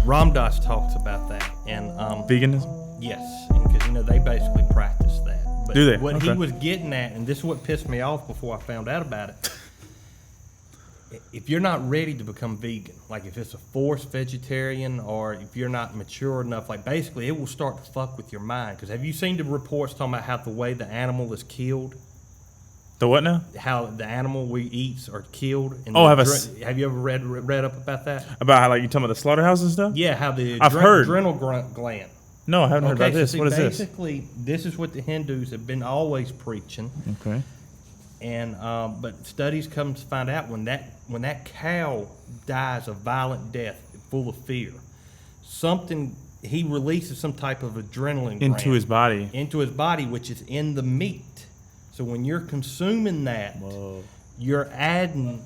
Ram Dass talks about that, and Veganism? yes, because they basically practice that. But Do they? What Okay. he was getting at, and this is what pissed me off before I found out about it. If you're not ready to become vegan, like if it's a forced vegetarian, or if you're not mature enough, like basically it will start to fuck with your mind. Because have you seen the reports talking about how the way the animal is killed? The what now? How the animal we eat are killed? And Oh, have you ever read up about that? About how, like, you talking about the slaughterhouse and stuff? Yeah, how the I've heard. adrenal gland. No, I haven't heard about this. See, What is this? basically, this is what the Hindus have been always preaching. Okay. And but studies come to find out when that cow dies a violent death, full of fear, he releases some type of adrenaline Into gland his body. which is in the meat. So when you're consuming that, Whoa. you're adding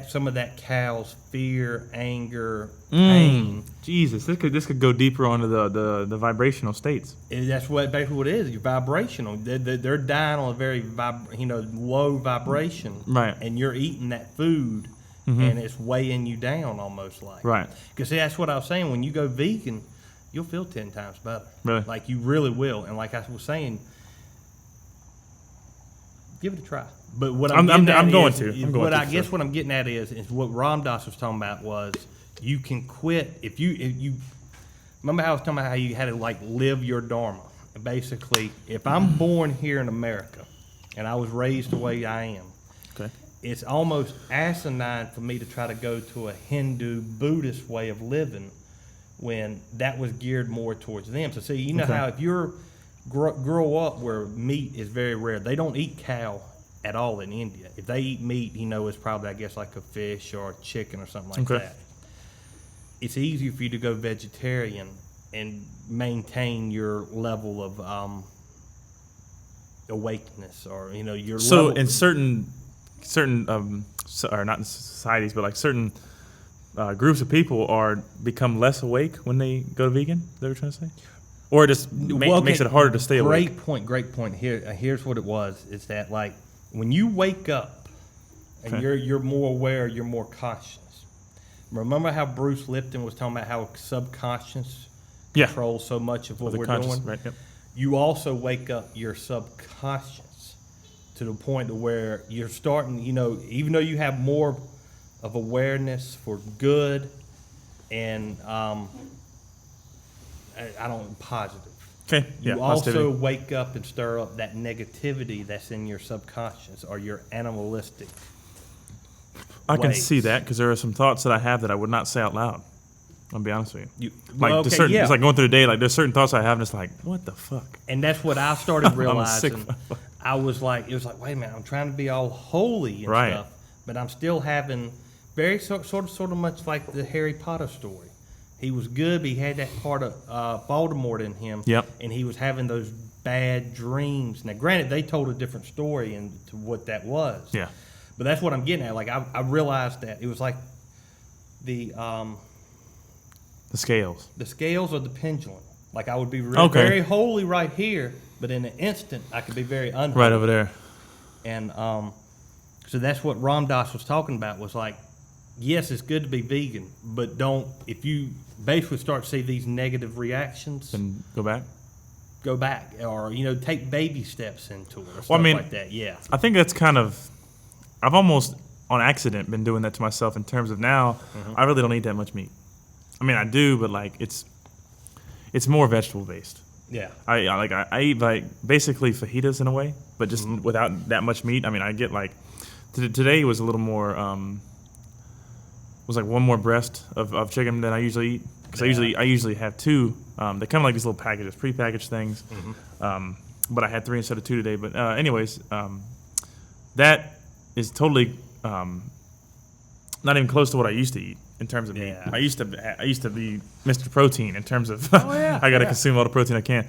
some of that cow's fear, anger, pain. Jesus, this could go deeper onto the vibrational states. And that's basically what it is. You're vibrational. They're dying on a very low vibration, Right. And you're eating that food, and it's weighing you down almost like. Right. Because that's what I was saying. When you go vegan, you'll feel 10 times better. Really? Like you really will. And like I was saying, give it a try. But what I'm getting at what I'm getting at is what Ram Dass was talking about was you can quit if you remember how I was talking about how you had to like live your dharma. And basically, if I'm born here in America and I was raised the way I am, Okay. it's almost asinine for me to try to go to a Hindu Buddhist way of living when that was geared more towards them. So see, how if you're grow up where meat is very rare, they don't eat cow at all in India. If they eat meat, it's probably, I guess, like a fish or a chicken or something like that. It's easier for you to go vegetarian and maintain your level of awakeness, or your So level. in certain or not in societies, but like certain groups of people become less awake when they go to vegan. Is that what you're trying to say? Or it just makes it harder to stay awake. Great point. Here's what it was. Is that like when you wake up and you're more aware, you're more conscious. Remember how Bruce Lipton was talking about how subconscious controls so much of what we're doing? Right, yep. You also wake up your subconscious to the point to where you're starting, even though you have more of awareness for good and positive. Okay. Yeah. You also wake up and stir up that negativity that's in your subconscious or your animalistic. I can ways. see that because there are some thoughts that I have that I would not say out loud. I'll be honest with you. It's like going through the day. Like there's certain thoughts I have, and it's like, what the fuck? And that's what I started realizing. I'm a sick fuck. I was like, it was like, wait a minute, I'm trying to be all holy and stuff, but I'm still having very sort of much like the Harry Potter story. He was good, but he had that part of Voldemort in him. Yep. And he was having those bad dreams. Now, granted, they told a different story into what that was. Yeah. But that's what I'm getting at. Like, I realized that it was like the scales. The scales of the pendulum. Like, I would be very holy right here, but in an instant, I could be very unholy. Right over there. And so that's what Ram Dass was talking about, was like, yes, it's good to be vegan, but if you basically start to see these negative reactions, then go back, or take baby steps into it, or stuff like that. Yeah, I think that's kind of, I've almost on accident been doing that to myself in terms of now. I really don't eat that much meat. I mean, I do, but like it's more vegetable based. Yeah, I eat like basically fajitas in a way, but just without that much meat. I mean, I get like today was a little more. Was like one more breast of chicken than I usually eat, because I usually have two. They come like these little packages, prepackaged things. But I had 3 instead of 2 today. But anyways, that is totally not even close to what I used to eat in terms of meat. I used to be Mr. Protein in terms of I got to consume all the protein I can.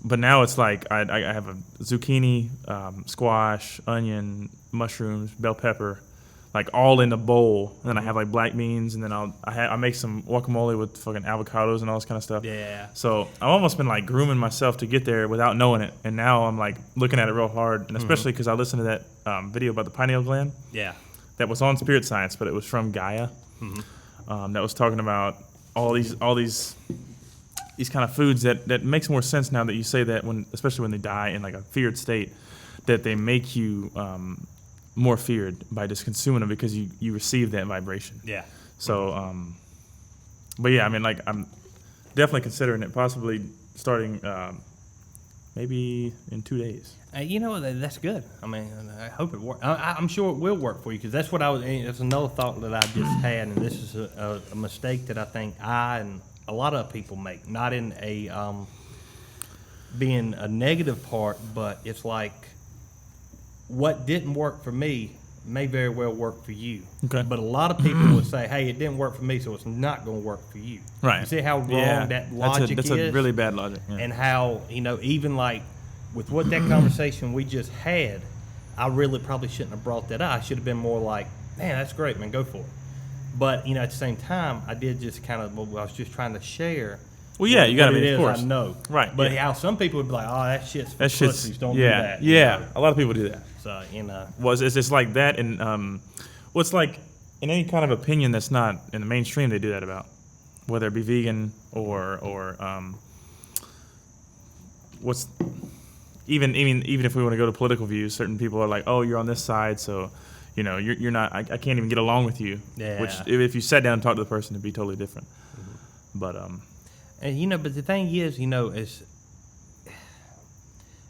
But now it's like I have a zucchini, squash, onion, mushrooms, bell pepper, like all in a bowl. And then I have like black beans, and then I make some guacamole with fucking avocados and all this kind of stuff. Yeah. So I've almost been like grooming myself to get there without knowing it. And now I'm like looking at it real hard, and especially because I listened to that video about the pineal gland. Yeah. That was on Spirit Science, but it was from Gaia. that was talking about all these kind of foods that makes more sense now that you say that, especially when they die in like a feared state, that they make you more feared by just consuming them because you receive that vibration. Yeah. So, but yeah, I mean, like I'm definitely considering it, possibly starting maybe in 2 days. That's good. I mean, I hope it works. I'm sure it will work for you, because that's what I was. It's another thought that I just had, and this is a mistake that I think I and a lot of people make. Not in a being a negative part, but it's like what didn't work for me may very well work for you. Okay. But a lot of people will say, "Hey, it didn't work for me, so it's not going to work for you." Right. You see how wrong that logic is? That's a really bad logic. Yeah. And how, even like with what that conversation we just had, I really probably shouldn't have brought that up. I should have been more like, "Man, that's great, man, go for it." But at the same time, I did just I was just trying to share. Well, yeah, you got to what be, it of is, course. I know. Right. But yeah. how some people would be like, "Oh, that shit's for That shit's pussies, don't do that." Yeah, a lot of people do that. So, Well, it's just like that, and well, it's like in any kind of opinion that's not in the mainstream, they do that about, whether it be vegan or what's even if we want to go to political views, certain people are like, "Oh, you're on this side, so you're not. I can't even get along with you." Yeah. Which if you sat down and talked to the person, it'd be totally different. Mm-hmm. But and but the thing is,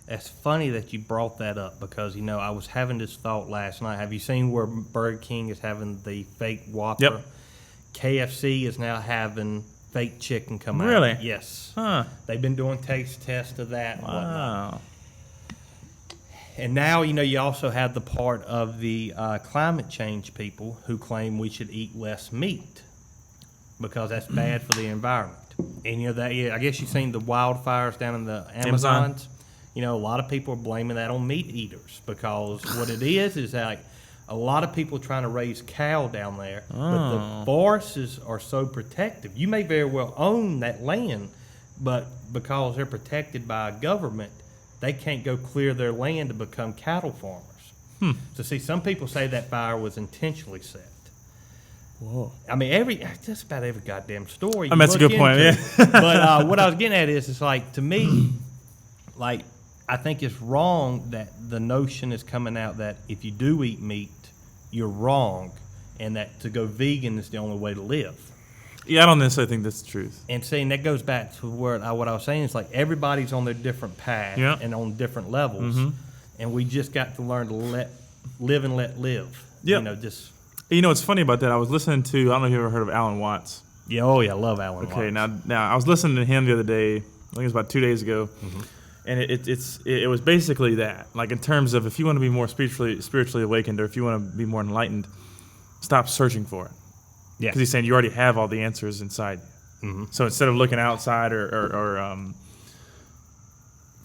it's funny that you brought that up, because I was having this thought last night. Have you seen where Burger King is having the fake Whopper? Yep. KFC is now having fake chicken come out. Really? Yes. huh? They've been doing taste tests of that. And whatnot. Wow. And now, you also have the part of the climate change people who claim we should eat less meat because that's bad for the environment. And, I guess you've seen the wildfires down in the Amazons. A lot of people are blaming that on meat eaters, because what it is like a lot of people trying to raise cow down there, but the forests are so protective. You may very well own that land, but because they're protected by a government, they can't go clear their land to become cattle farmers. So see, some people say that fire was intentionally set. Whoa. I mean, just about every goddamn story. I mean, that's a good point, yeah. But what I was getting at is, it's like, to me, like, I think it's wrong that the notion is coming out that if you do eat meat, you're wrong, and that to go vegan is the only way to live. Yeah, I don't necessarily think that's the truth. And seeing that goes back to what I was saying. It's like everybody's on their different path and on different levels, and we just got to learn to live and let live. Yeah. What's funny about that? I was listening to, I don't know if you ever heard of Alan Watts. Yeah, I love Alan Watts. Okay, now I was listening to him the other day. I think it was about 2 days ago, and it was basically that. Like, in terms of, if you want to be more spiritually awakened, or if you want to be more enlightened, stop searching for it. Yeah. Because he's saying you already have all the answers inside you. Mm-hmm. So instead of looking outside or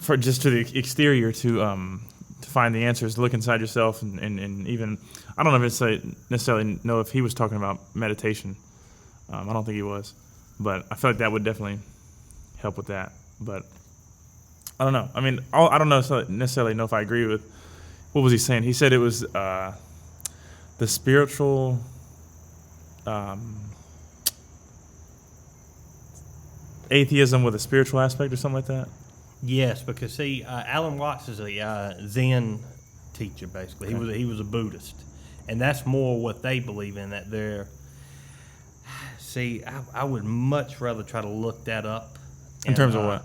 for just to the exterior to find the answers, look inside yourself, and even, I don't know if necessarily know if he was talking about meditation. I don't think he was, but I feel like that would definitely help with that. But I don't know. I mean, I don't necessarily know if I agree with, what was he saying? He said it was the spiritual atheism with a spiritual aspect or something like that. Yes, because see, Alan Watts is a Zen teacher, basically. Okay. He was a Buddhist, and that's more what they believe in. That they're. See, I would much rather try to look that up. In terms of what?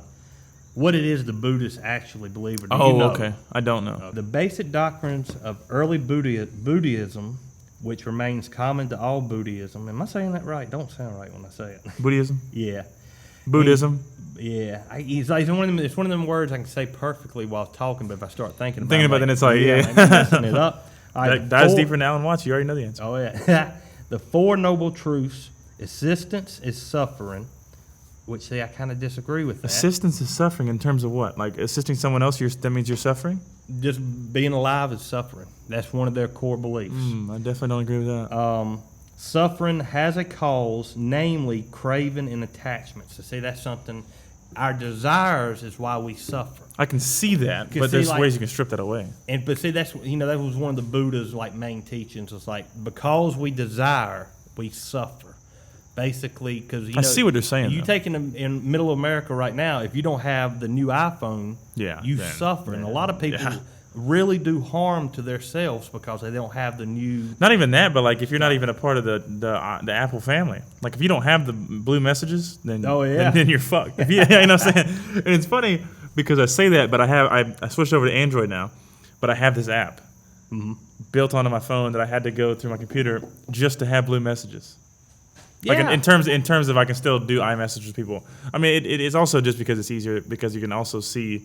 What it is the Buddhists actually believe. Or do Oh, you know? okay. I don't know. The basic doctrines of early Buddhism, which remains common to all Buddhism. Am I saying that right? Don't sound right when I say it. Buddhism? Yeah. Buddhism? It's one of them words I can say perfectly while talking, but if I start thinking about it, then it's like, yeah. I'm messing it up. All right, That dives deeper than Alan Watts. You already know the answer. Oh, yeah. The Four Noble Truths: assistance is suffering, which, see, I kind of disagree with that. Assistance is suffering in terms of what? Like assisting someone else, that means you're suffering? Just being alive is suffering. That's one of their core beliefs. I definitely don't agree with that. Suffering has a cause, namely craving and attachment. So, see, that's something. Our desires is why we suffer. I can see that, but there's ways you can strip that away. But see, that was one of the Buddha's main teachings. It's like, because we desire, we suffer. Basically, because I see what you're saying. You though. taking them in middle America right now. If you don't have the new iPhone, you then, suffer, and a lot of people yeah. really do harm to themselves because they don't have the new. Not even that, but like if you're not even a part of the Apple family, like if you don't have the blue messages, then then you're fucked. If you know what I'm saying? And it's funny because I say that, but I switched over to Android now, but I have this app built onto my phone that I had to go through my computer just to have blue messages. Like in terms of I can still do iMessage with people. I mean, it is also just because it's easier because you can also see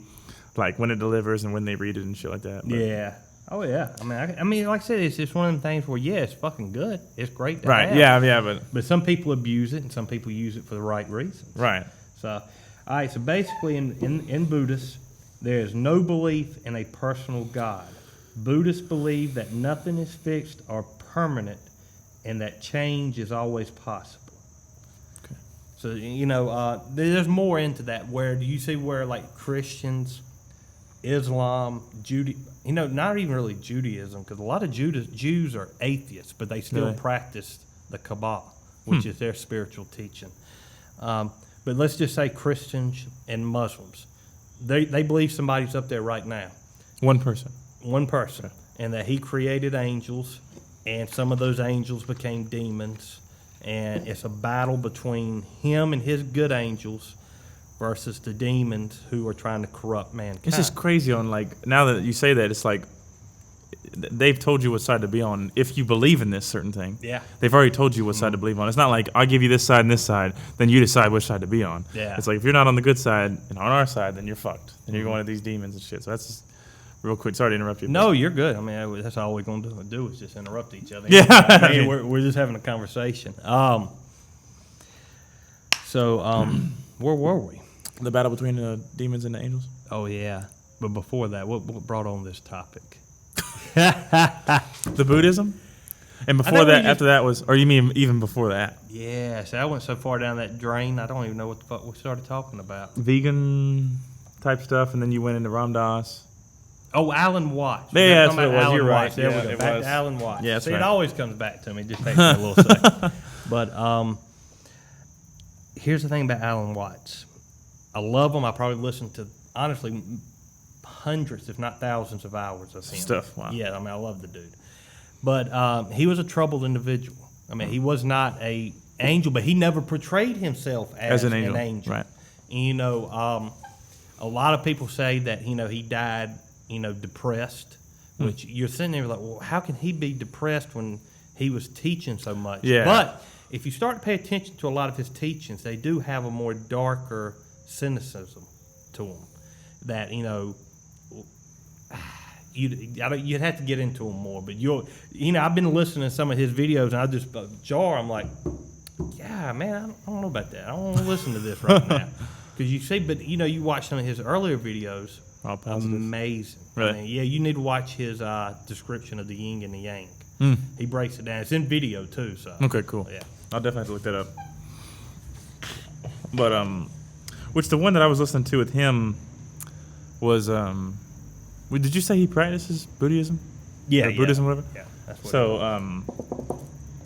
like when it delivers and when they read it and shit like that. But. Yeah. Oh yeah. I mean, like I said, it's just one of them things where it's fucking good. It's great to right. have. Yeah. But some people abuse it and some people use it for the right reasons. Right. So, all right. So basically, in Buddhists, there is no belief in a personal God. Buddhists believe that nothing is fixed or permanent, and that change is always possible. Okay. So there's more into that. Where do you see where like Christians, Islam, not even really Judaism, because a lot of Jews are atheists, but they still practice the Kabbalah, which is their spiritual teaching. But let's just say Christians and Muslims, they believe somebody's up there right now. One person, okay. And that he created angels, and some of those angels became demons, and it's a battle between him and his good angels versus the demons who are trying to corrupt mankind. It's just crazy on like, now that you say that, it's like they've told you what side to be on if you believe in this certain thing. Yeah. They've already told you what side to believe on. It's not like, I'll give you this side and this side, then you decide which side to be on. Yeah. It's like, if you're not on the good side and on our side, then you're fucked. Then you're going to these demons and shit. So that's just real quick. Sorry to interrupt you. No, you're good. I mean, that's all we're going to do is just interrupt each other. Yeah. I mean, we're just having a conversation. Where were we? The battle between the demons and the angels? Oh, yeah. But before that, what brought on this topic? The Buddhism? And before that, after that was, or you mean even before that? Yeah, so I went so far down that drain, I don't even know what the fuck we started talking about. Vegan type stuff, and then you went into Ram Dass. Oh, Alan Watts. Yeah, that's what it was. Alan You're right. Watts. There Yeah, we go. it Back was. to Alan Watts. Yeah, that's See, right. it always comes back to me. It just takes me a little second. But here's the thing about Alan Watts. I love him. I probably listened to, honestly, hundreds, if not thousands of hours of him. Stuff, wow. Yeah, I mean, I love the dude. But he was a troubled individual. I mean, he was not a angel, but he never portrayed himself as an angel. Right. And, a lot of people say that, he died, depressed, which you're sitting there like, well, how can he be depressed when he was teaching so much? Yeah. But if you start to pay attention to a lot of his teachings, they do have a more darker cynicism to them that, you'd have to get into them more. But I've been listening to some of his videos, and I just I'm like, yeah, man, I don't know about that. I don't want to listen to this right now. Because you see, but you watch some of his earlier videos, amazing. Really? I mean, yeah, you need to watch his description of the yin and the yang. He breaks it down. It's in video too. So okay, cool. Yeah, I'll definitely have to look that up. But which the one that I was listening to with him was did you say he practices Buddhism? Yeah, or Buddhism, whatever. Yeah, that's what. So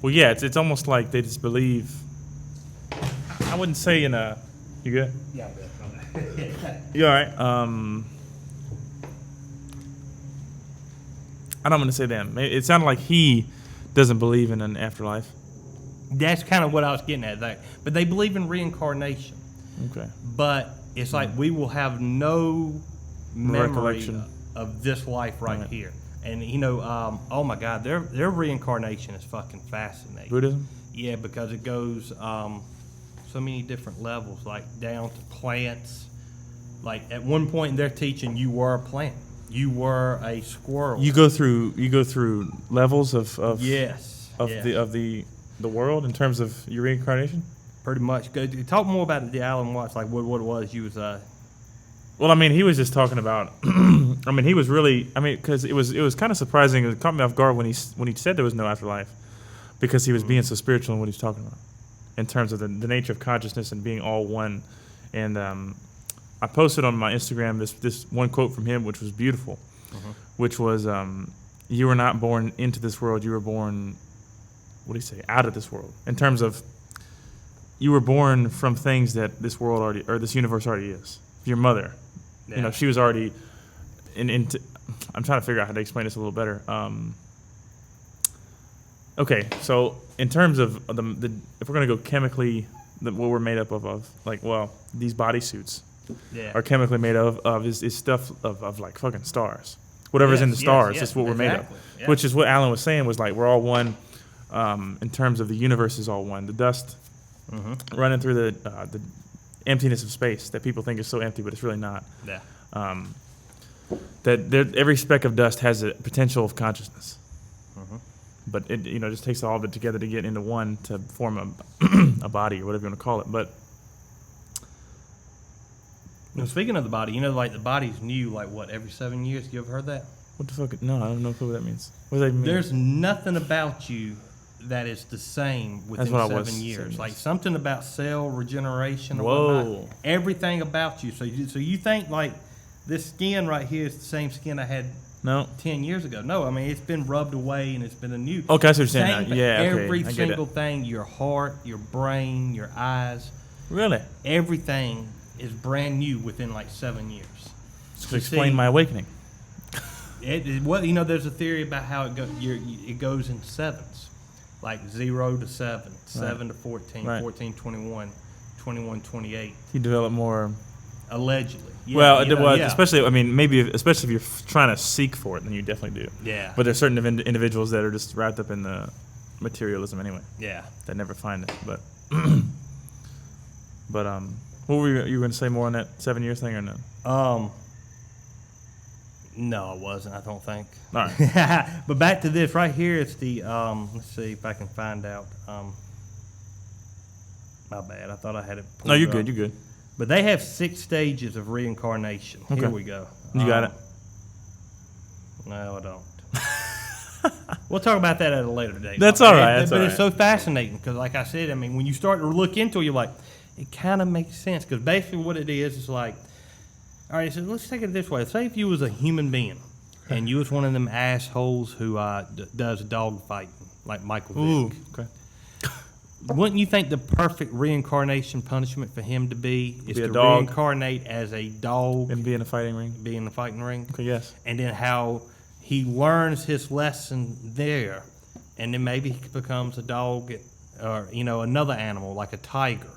well, yeah, it's almost like they just believe. I wouldn't say in a. You good? Yeah, I'm good. You all right? I don't want to say them. It sounded like he doesn't believe in an afterlife. That's kind of what I was getting at there. But they believe in reincarnation. Okay. But it's like we will have no memory Recollection of this life right here. And oh my God, their reincarnation is fucking fascinating. Buddhism? Yeah, because it goes so many different levels, like down to plants. Like at one point in their teaching, you were a plant. You were a squirrel. You go through levels of yes of the world in terms of your reincarnation. Pretty much. Talk more about the Alan Watts, like what it was you was. Well, I mean, he was just talking about. I mean, he was really. I mean, because it was kind of surprising. It caught me off guard when he said there was no afterlife, because he was being so spiritual in what he's talking about, in terms of the nature of consciousness and being all one. And I posted on my Instagram this one quote from him, which was beautiful, which was, "You were not born into this world. You were born, what do you say, out of this world." In terms of, you were born from things that this world already, or this universe already is. Your mother, Yeah. she was already I'm trying to figure out how to explain this a little better. Okay, so in terms of if we're gonna go chemically, what we're made up of these bodysuits are chemically made of is stuff of like fucking stars. Whatever's in the stars is what we're made of. Yeah. Which is what Alan was saying, was like we're all one. In terms of the universe is all one. The dust running through the emptiness of space that people think is so empty, but it's really not. Yeah. Every speck of dust has a potential of consciousness. But it just takes all of it together to get into one to form a body or whatever you want to call it. But speaking of the body, like the body's new, like what, every 7 years? You ever heard that? what the fuck? No, I don't know what that means. What does that mean? There's nothing about you that is the same within 7 years. Like something about cell regeneration or whatnot. Everything about you. So you think like this skin right here is the same skin I had 10 years ago. No, I mean, it's been rubbed away and it's been a new. Okay, I see what you're saying now. Yeah, okay, every single thing, your heart, your brain, your eyes. Really? Everything is brand new within like 7 years. So explain my awakening. There's a theory about how it goes in sevens, like 0 to 7, 7 to 14, 14, 21, 21, 28. You develop more. Allegedly. Yeah, especially, I mean, especially if you're trying to seek for it, then you definitely do. Yeah. But there's certain individuals that are just wrapped up in the materialism anyway. Yeah. That never find it. But, what were you going to say more on that 7 years thing or no? No, I wasn't, I don't think. All right. But back to this right here, it's the, let's see if I can find out. My bad, I thought I had it pulled No, you're up. good, you're good. But they have 6 stages of reincarnation. Okay. Here we go. You got it? No, I don't. We'll talk about that at a later date. That's all right. But it's so fascinating because, like I said, I mean, when you start to look into it, you're like, it kind of makes sense. Because basically what it is like, all right, so let's take it this way. Say if you was a human being and you was one of them assholes who does dog fighting, like Michael Vick. Ooh, okay. Wouldn't you think the perfect reincarnation punishment for him to be is to reincarnate as a dog and be in a fighting ring? Be in a fighting ring? Okay, yes. And then how he learns his lesson there, and then maybe he becomes a dog or, another animal like a tiger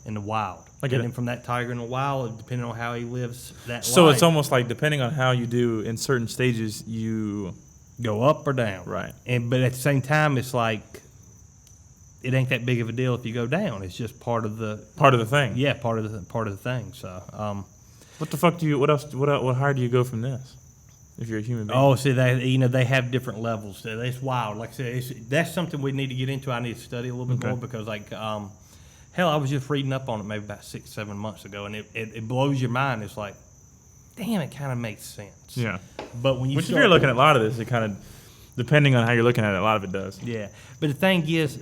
in the wild. I get and it. then from that tiger in the wild, depending on how he lives that life. So it's almost like depending on how you do in certain stages, you go up or down. Right. But at the same time, it's like, it ain't that big of a deal if you go down. It's just part of the thing. Yeah, part of the thing. So, what the fuck what higher do you go from this? If you're a human being. Oh, see, they have different levels. It's wild. Like I said, that's something we need to get into. I need to study a little bit more because, hell, I was just reading up on it maybe about 6-7 months ago, and it blows your mind. It's like, damn, it kind of makes sense. Yeah. But when if you're looking at a lot of this, it kind of. Depending on how you're looking at it, a lot of it does. Yeah. But the thing is,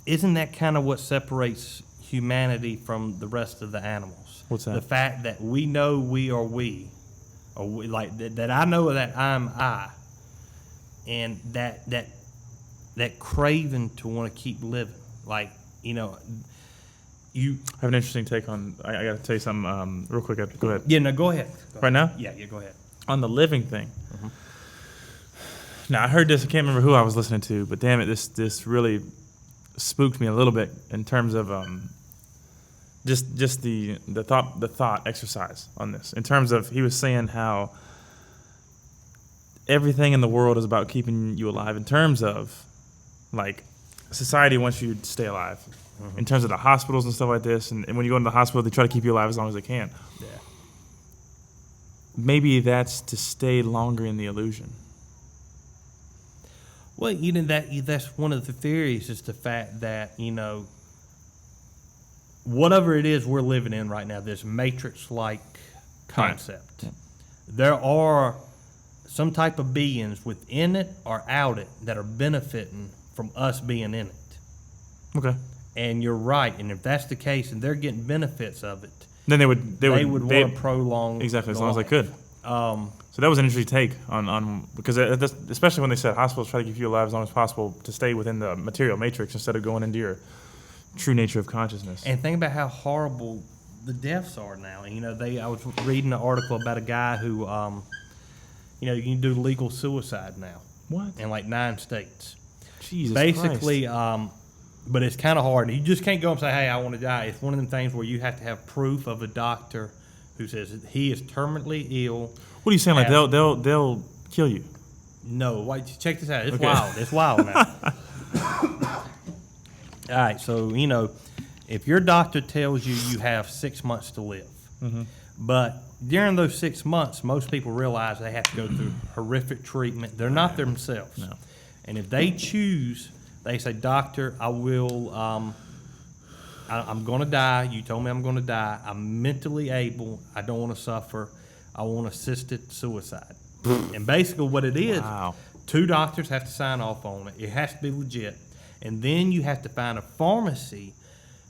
isn't that kind of what separates humanity from the rest of the animals? What's that? The fact that we know we are we, or we, like that I know that I'm I, and that craving to want to keep living. Like, you I have an interesting take on. I got to tell you something real quick. Go ahead. Yeah, no, go ahead. Right now? Yeah, go ahead. On the living thing. Now I heard this. I can't remember who I was listening to, but damn it, this really spooked me a little bit in terms of just the thought exercise on this. In terms of, he was saying how everything in the world is about keeping you alive. In terms of like society wants you to stay alive. In terms of the hospitals and stuff like this, and when you go into the hospital, they try to keep you alive as long as they can. Yeah. Maybe that's to stay longer in the illusion. Well, that's one of the theories, is the fact that, whatever it is we're living in right now, this matrix-like concept, there are some type of beings within it or out it that are benefiting from us being in it. Okay. And you're right, and if that's the case, and they're getting benefits of it, then they would want to prolong exactly as long life. as they could. So that was an interesting take on because especially when they said hospitals try to keep you alive as long as possible to stay within the material matrix instead of going into your true nature of consciousness. And think about how horrible the deaths are now. And, I was reading an article about a guy who, you can do legal suicide now. What? In like 9 states. Jesus Basically, Christ. but it's kind of hard. You just can't go and say, hey, I want to die. It's one of them things where you have to have proof of a doctor who says that he is terminally ill. What are you saying? Like they'll kill you? No, wait, check this out. It's Okay. wild. It's wild now. All right, so if your doctor tells you you have 6 months to live, but during those 6 months, most people realize they have to go through horrific treatment. They're not themselves. No. And if they choose, they say, doctor, I will, I'm going to die. You told me I'm going to die. I'm mentally able. I don't want to suffer. I want assisted suicide. And basically what it is, Wow. 2 doctors have to sign off on it. It has to be legit. And then you have to find a pharmacy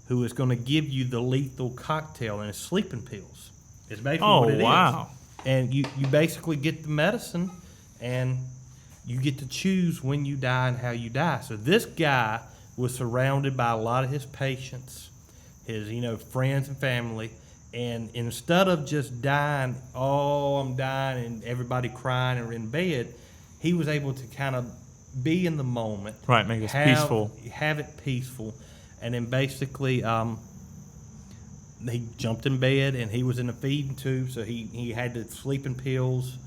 who is going to give you the lethal cocktail and it's sleeping pills. It's basically what it is. Wow. And you basically get the medicine and you get to choose when you die and how you die. So this guy was surrounded by a lot of his patients, his friends and family, and instead of just dying, I'm dying, and everybody crying or in bed, he was able to kind of be in the moment. Right, make it peaceful. Have it peaceful. And then basically he jumped in bed and he was in a feeding tube, so he had the sleeping pills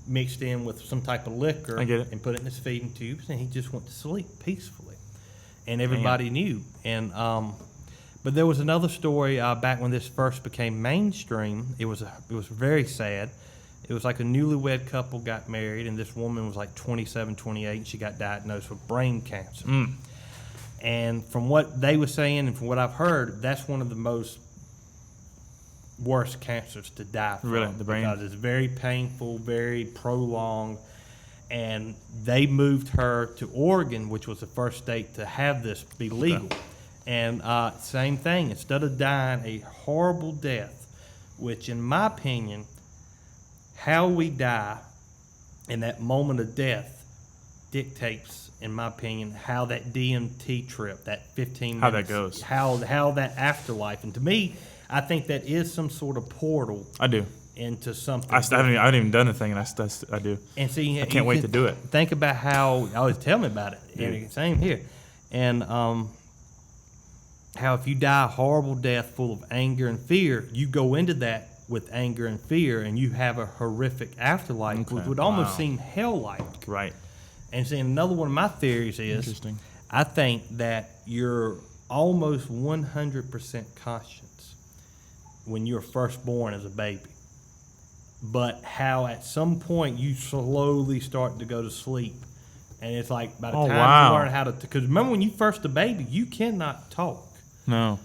mixed in with some type of liquor. I get it. And put it in his feeding tubes, and he just went to sleep peacefully. And everybody knew. And but there was another story back when this first became mainstream. It was very sad. It was like a newlywed couple got married, and this woman was like 27, 28, and she got diagnosed with brain cancer. And from what they were saying and from what I've heard, that's one of the most worst cancers to die from. Really? The brain? Because it's very painful, very prolonged. And they moved her to Oregon, which was the first state to have this be legal. Okay. And same thing. Instead of dying a horrible death, which in my opinion, how we die in that moment of death dictates, in my opinion, how that DMT trip, that 15 minutes, How that goes. how that afterlife. And to me, I think that is some sort of portal I do. into something. I haven't even done the thing, and I do. And see, I can't wait to do it. Think about how I always tell me about it. And same here. And how if you die a horrible death full of anger and fear, you go into that with anger and fear, and you have a horrific afterlife, Okay. which would almost Wow. seem hell-like. Right. And see, another one of my theories is, Interesting. I think that you're almost 100% conscious when you're first born as a baby. But how at some point you slowly start to go to sleep. And it's like by the time you learn how to, because remember when you first a baby, you cannot talk. No.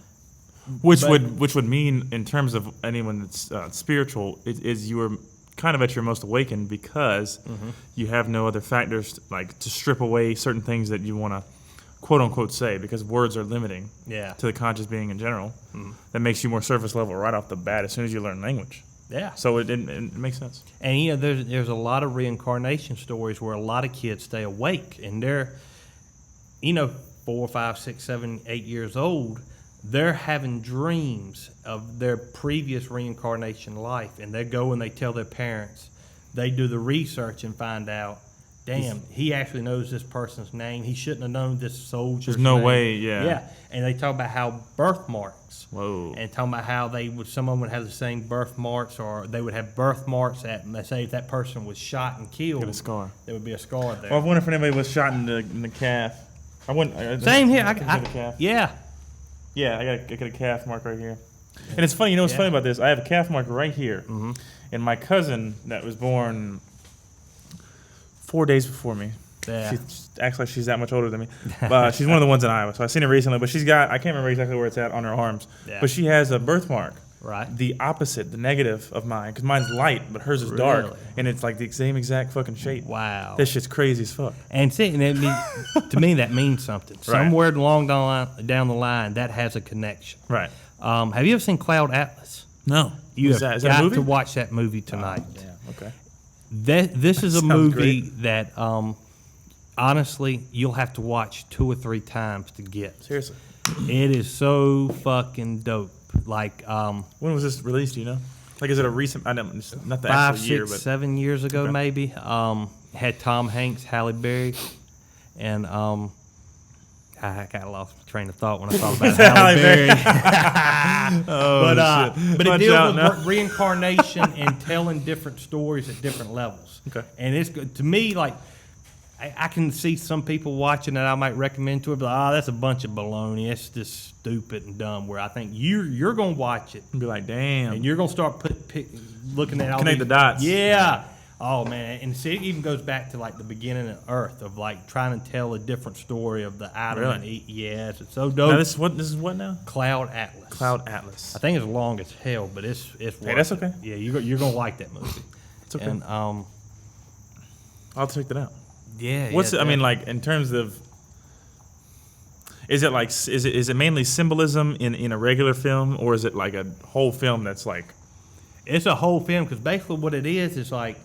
Which would mean, in terms of anyone that's spiritual, is you are kind of at your most awakened because you have no other factors to strip away certain things that you want to quote unquote say, because words are limiting to the conscious being in general. That makes you more surface level right off the bat as soon as you learn language. Yeah. So it makes sense. And there's a lot of reincarnation stories where a lot of kids stay awake, and they're 4, 5, 6, 7, 8 years old. They're having dreams of their previous reincarnation life, and they go and they tell their parents. They do the research and find out, damn, he actually knows this person's name. He shouldn't have known this soldier's There's no name. way, yeah. Yeah, and they talk about how birthmarks. Whoa. And talking about how someone would have the same birthmarks, or they would have birthmarks and they say if that person was shot and killed, Get a scar. there would be a scar there. Well, I wonder if anybody was shot in the calf. I wouldn't. Same here. The calf. Yeah. Yeah, I got a calf mark right here. And it's funny, what's funny about this? I have a calf mark right here. And my cousin that was born 4 days before me. Yeah. She acts like she's that much older than me. She's one of the ones in Iowa. So I've seen her recently, but I can't remember exactly where it's at on her arms. Yeah. But she has a birthmark. Right. The opposite, the negative of mine, because mine's light, but hers is dark. Really? And it's like the same exact fucking shape. Wow. This shit's crazy as fuck. And see, to me, that means something. Right. Somewhere down the line, that has a connection. Right. Have you ever seen Cloud Atlas? No. You Is have that a got movie? to watch that movie tonight. Yeah. Okay. This is a Sounds movie great. that honestly you'll have to watch 2 or 3 times to get. Seriously. It is so fucking dope. Like When was this released? Do you know? Like, is it a recent? I don't. It's not the 5, actual year, 6, but 7 years ago, Okay. maybe. Had Tom Hanks, Halle Berry, and I got lost my train of thought when I thought about Halle Berry. But it Punch deals out with now. reincarnation and telling different stories at different levels. Okay. And it's good to me. Like I can see some people watching that I might recommend to it, but that's a bunch of baloney. It's just stupid and dumb. Where I think you're gonna watch it be like, damn. and you're gonna start looking at all Connect these, the dots. Yeah. Oh man, and see, it even goes back to like the beginning of Earth of like trying to tell a different story of the Adam Really? and Eve. Yes, it's so dope. Now this is what now? Cloud Atlas. Cloud Atlas. I think it's long as hell, but it's Hey, worth that's it. okay. Yeah, you're gonna like that movie. It's okay. And I'll check that out. yeah. What's yeah, it, I mean, like in terms of, is it like is it mainly symbolism in a regular film, or is it like a whole film that's like? it's a whole film because basically what it is like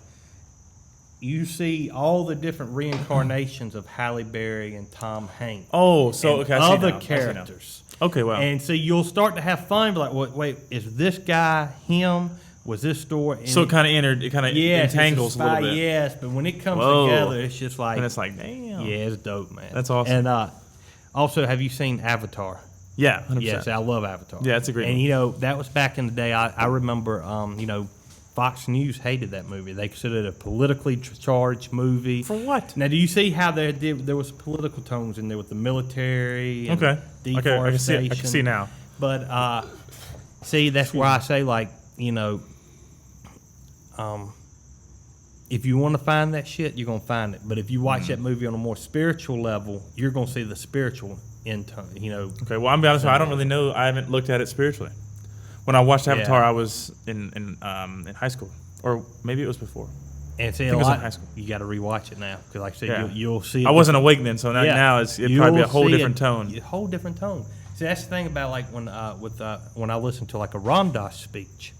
you see all the different reincarnations of Halle Berry and Tom Hanks. Oh, so and okay, I see other now. I see now. characters. Okay, wow. And so you'll start to have fun, but like, wait, is this guy him? Was this story? And So it kind of entangles a little bit. Yes, but when it comes Whoa. together, it's just like, And it's like, damn. yeah, it's dope, man. That's awesome. And also, have you seen Avatar? Yeah, 100%. Yes, I love Avatar. Yeah, it's a great And movie. that was back in the day. I remember, Fox News hated that movie. They considered it a politically charged movie. For what? Now, do you see how there was political tones in there with the military? And Okay. Okay, I can deforestation? see now. But see, that's where I say, like, if you want to find that shit, you're gonna find it. But if you watch that movie on a more spiritual level, you're gonna see the spiritual in tone. Okay, well, I'm be honest with you, I don't really know. I haven't looked at it spiritually. When I watched Avatar, I was in high school, or maybe it was before. And see, I a think it was in lot, high school. you got to rewatch it now because, like I said, Yeah. you'll see. It I wasn't awake then, so now it'd probably be a whole different tone. A whole different tone. See, that's the thing about like when I listen to like a Ram Dass speech.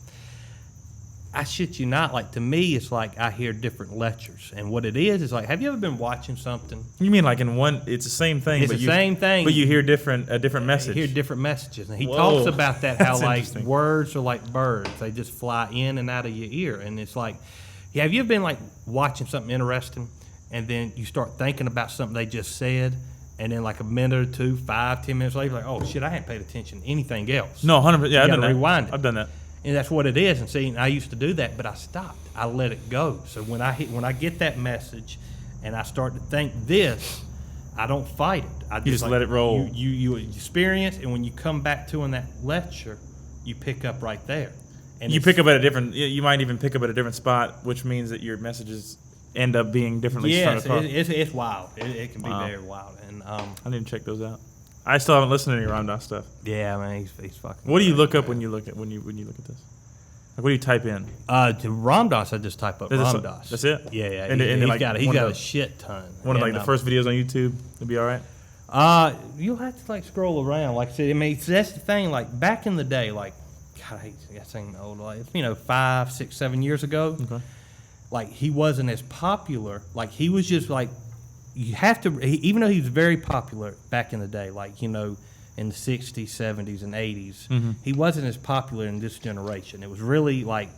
I shit you not, like to me, it's like I hear different lectures, and what it is like, have you ever been watching something? You mean like in one? It's the same thing. It's but the same thing, but you hear a different message. You hear different messages, and he Whoa. talks about that how That's like interesting. words are like birds; they just fly in and out of your ear, and it's like, yeah, have you ever been like watching something interesting, and then you start thinking about something they just said, and then like a minute or two, 5, 10 minutes later, you're like, oh shit, I hadn't paid attention to anything else. No, 100%. Yeah, I've done gotta that. rewind it. I've done that. And that's what it is. And see, I used to do that, but I stopped. I let it go. So when I get that message, and I start to think this, I don't fight it. I just let it roll. You experience, and when you come back to in that lecture, you pick up right there. And You it's- pick up at a different. You might even pick up at a different spot, which means that your messages end up being differently strung Yes, across. it's wild. It can be Wow. very wild. And I need to check those out. I still haven't listened to any Ram Dass stuff. yeah, man, he's fucking. What do you great. look up when you look at this? Like, what do you type in? To Ram Dass, I just type up Ram Dass. That's it? Yeah, yeah. And he's like got one a of the- shit ton. One of like And, the first videos on YouTube. It'd be all right. You'll have to like scroll around. Like I said, I mean, that's the thing. Like back in the day, like God, I hate saying old, like 5, 6, 7 years ago. Okay. Like he wasn't as popular. Like he was just like you have to. Even though he was very popular back in the day, like in the 60s, 70s, and 80s, he wasn't as popular in this generation. It was really like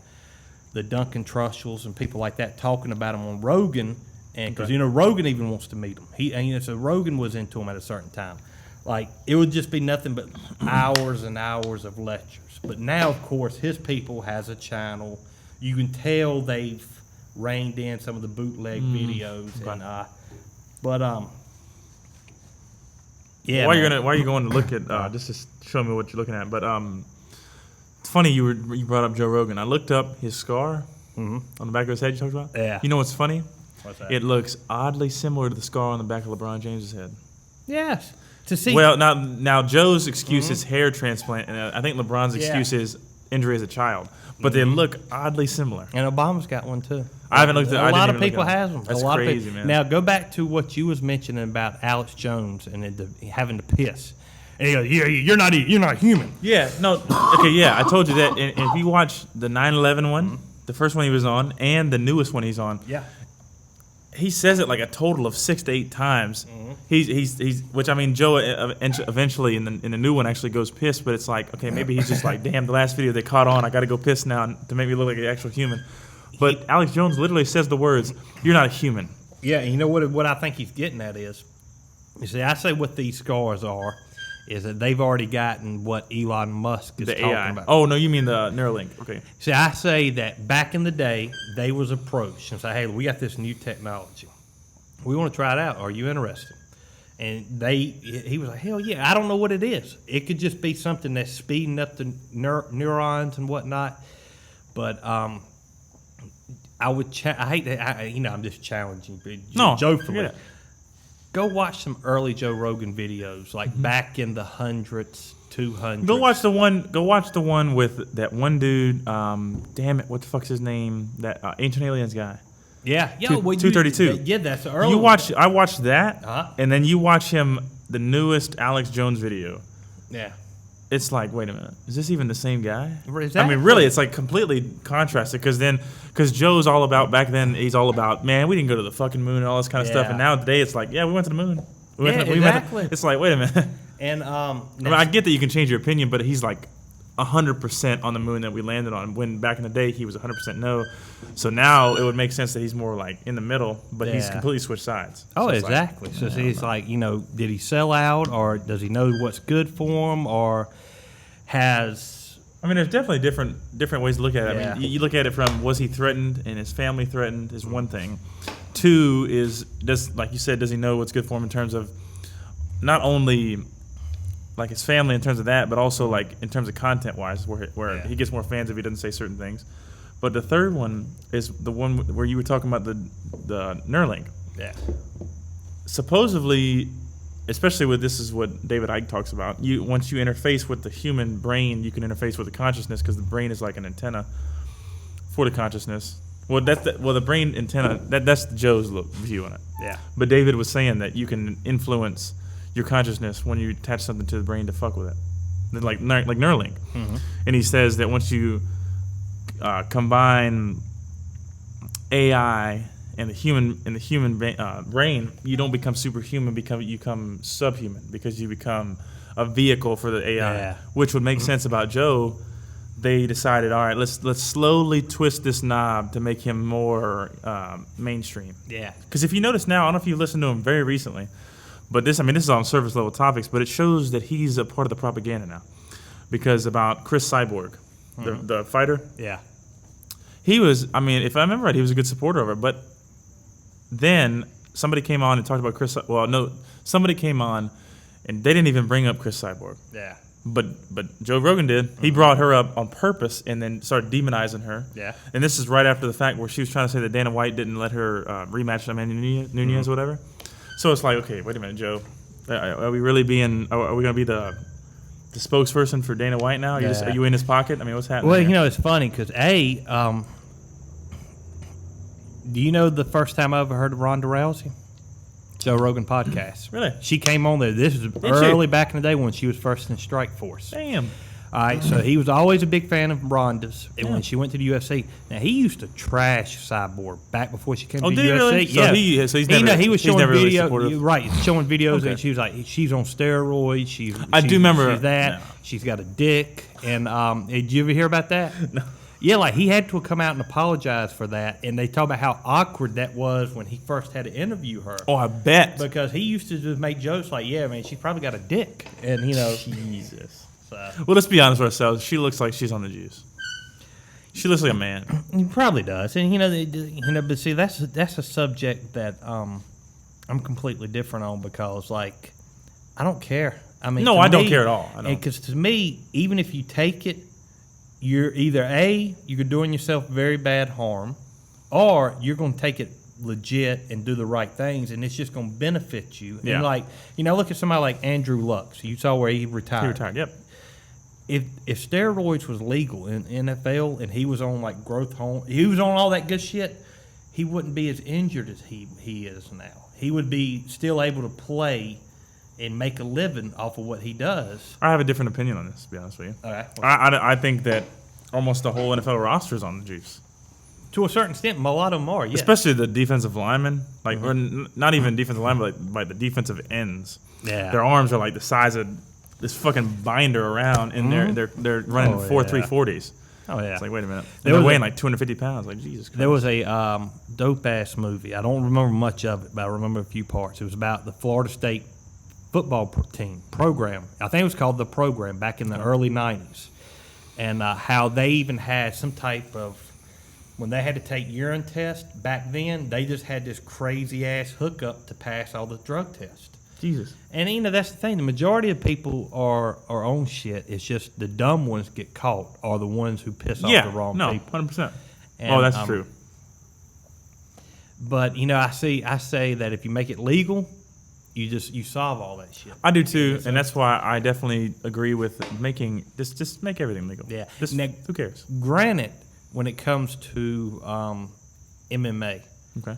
the Duncan Trushells and people like that talking about him on Rogan, and because Rogan even wants to meet him. So Rogan was into him at a certain time. Like it would just be nothing but hours and hours of lectures. But now, of course, his people has a channel. You can tell they've reined in some of the bootleg videos, and yeah. Why are you going to look at just to show me what you're looking at? But it's funny you brought up Joe Rogan. I looked up his scar on the back of his head. You talked about. Yeah. You know what's funny? What's that? It looks oddly similar to the scar on the back of LeBron James's head. Yes. To see. Well, now Joe's excuse is hair transplant, and I think LeBron's Yeah. excuse is injury as a child. But they look oddly similar. And Obama's got one too. I haven't looked at. A I lot didn't of even people look at has it. them. That's a lot crazy, of people. man. Now go back to what you was mentioning about Alex Jones and having to piss. And he goes, "Yeah, you're not human." Yeah, no, okay, yeah, I told you that. And if you watch the 9/11 one, the first one he was on, and the newest one he's on. Yeah. He says it like a total of 6 to 8 times. Mm-hmm. He's which I mean, Joe eventually in the new one actually goes piss, but it's like, okay, maybe he's just like, damn, the last video they caught on, I got to go piss now to make me look like an actual human. But Alex Jones literally says the words, "You're not a human." Yeah, you know what I think he's getting at is, you see, I say what these scars are, is that they've already gotten what Elon Musk is the talking AI. about. Oh no, you mean the Neuralink? Okay. See, I say that back in the day, they was approached and say, "Hey, we got this new technology. We want to try it out. Are you interested?" And he was like, "Hell yeah! I don't know what it is. It could just be something that's speeding up the neurons and whatnot." But I would. I hate that. I'm just challenging you. No, jokefully. Go watch some early Joe Rogan videos, like back in the hundreds, 200s. Go watch the one with that one dude. Damn it, what the fuck's his name? That Ancient Aliens guy. Yeah, 232. Yeah, that's the early. I watched that, and then you watch the newest Alex Jones video. Yeah. It's like, wait a minute, is this even the same guy? Exactly. I mean, really, it's like completely contrasted because Joe's all about, back then, he's all about, man, we didn't go to the fucking moon and all this kind of stuff, and now today it's like, yeah, we went to the moon. Exactly. It's like, wait a minute. And I mean, I get that you can change your opinion, but he's like 100% on the moon that we landed on, when back in the day he was 100% no. So now it would make sense that he's more like in the middle, but he's completely switched sides. Oh, so exactly. Like, so he's like, did he sell out, or does he know what's good for him, or has... I mean, there's definitely different ways to look at it. Yeah. I mean, you look at it from, was he threatened and his family threatened is one thing. Two is, like you said, does he know what's good for him in terms of not only like his family in terms of that, but also like in terms of content-wise, where he gets more fans if he doesn't say certain things. But the third one is the one where you were talking about the Neuralink. Yeah. Supposedly, especially this is what David Icke talks about. Once you interface with the human brain, you can interface with the consciousness, because the brain is like an antenna for the consciousness. Well, the brain antenna. That's Joe's view on it. Yeah. But David was saying that you can influence your consciousness when you attach something to the brain to fuck with it, like Neuralink. Mm-hmm. And he says that once you combine AI and the human brain, you don't become superhuman, you become subhuman, because you become a vehicle for the AI, which would make sense about Joe. They decided, all right, let's slowly twist this knob to make him more mainstream. Yeah. Because if you notice now, I don't know if you listened to him very recently, but this is on surface level topics, but it shows that he's a part of the propaganda now. Because about Chris Cyborg, the fighter. Yeah. He was, if I remember right, he was a good supporter of it. But then somebody came on and talked about Chris. Well, no, somebody came on and they didn't even bring up Chris Cyborg. Yeah. But Joe Rogan did. He brought her up on purpose and then started demonizing her. Yeah. And this is right after the fact where she was trying to say that Dana White didn't let her rematch Amanda Nunes or whatever. So it's like, okay, wait a minute, Joe. Are we really being? Are we going to be the spokesperson for Dana White now? Are you in his pocket? I mean, what's happening? Well, it's funny because do you know the first time I ever heard of Ronda Rousey? Joe Rogan podcast. Really? She came on there. This is early back in the day when she was first in Strikeforce. Damn. All right, so he was always a big fan of Ronda's, and when she went to the UFC, now he used to trash Cyborg back before she came to the UFC. Really? Yeah, so he's never. He was showing really videos, right? Showing videos, and she was like, she's on steroids. I do remember she's that. No. She's got a dick, and did you ever hear about that? No. Yeah, like he had to come out and apologize for that, and they talk about how awkward that was when he first had to interview her. Oh, I bet. Because he used to just make jokes like, "Yeah, man, she's probably got a dick," and Jesus. So. Well, let's be honest with ourselves. She looks like she's on the juice. She looks like a man. He probably does, and but see, that's a subject that I'm completely different on, because like I don't care. I don't care at all. Because to me, even if you take it, you're either you're doing yourself very bad harm, or you're going to take it legit and do the right things, and it's just going to benefit you. Yeah. And like look at somebody like Andrew Luck. You saw where he retired. He retired. Yep. If steroids was legal in NFL and he was on like growth hormone, he was on all that good shit, he wouldn't be as injured as he is now. He would be still able to play and make a living off of what he does. I have a different opinion on this, to be honest with you. All right. I think that almost the whole NFL roster is on the juice. To a certain extent, a lot of them are, yes. Especially the defensive linemen, like or not even defensive linemen, but like the defensive ends. Yeah. Their arms are like the size of this fucking binder around, and they're running 4.340s. Oh yeah. It's like, wait a minute. And they're weighing like 250 pounds. Like, Jesus Christ. There was a dope ass movie. I don't remember much of it, but I remember a few parts. It was about the Florida State football team program. I think it was called The Program back in the early 90s, and how they even had some type of, when they had to take urine tests back then, they just had this crazy ass hookup to pass all the drug tests. Jesus. And that's the thing. The majority of people are on shit. It's just the dumb ones get caught, are the ones who piss off the wrong people. 100%. And, that's true. But I say that if you make it legal, you solve all that shit. I do too, and that's why I definitely agree with making just make everything legal. Yeah. Now, who cares? Granted, when it comes to MMA, okay,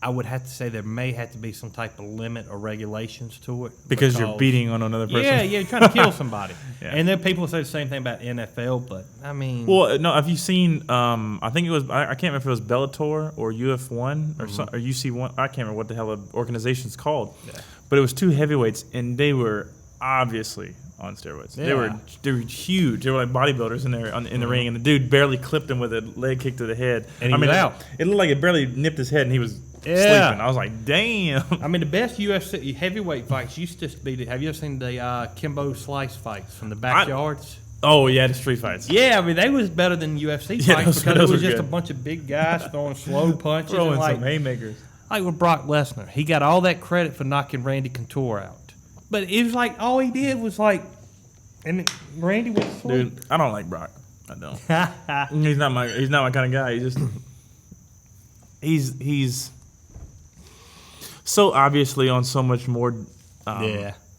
I would have to say there may have to be some type of limit or regulations to it. Because you're beating on another person? Yeah, you're trying to kill somebody. Yeah. And then people say the same thing about NFL, but I mean... Well, no, have you seen, I think it was, I can't remember if it was Bellator or UF1 or or UC1, I can't remember what the hell the organization's called. Yeah. But it was two heavyweights, and they were obviously on steroids. Yeah. They were huge. They were like bodybuilders in there in the ring, and the dude barely clipped him with a leg kick to the head. And he was out. It looked like it barely nipped his head, and he was sleeping. I was like, damn. I mean, the best UFC heavyweight fights used to be. Have you ever seen the Kimbo Slice fights from the backyards? Oh yeah, the street fights. Yeah, I mean they was better than UFC fights because it was just a bunch of big guys throwing slow punches, throwing and some haymakers. Like with Brock Lesnar, he got all that credit for knocking Randy Couture out, but it was like all he did was like, and Randy was asleep. Dude, I don't like Brock. I don't. He's not my kind of guy. He's so obviously on so much more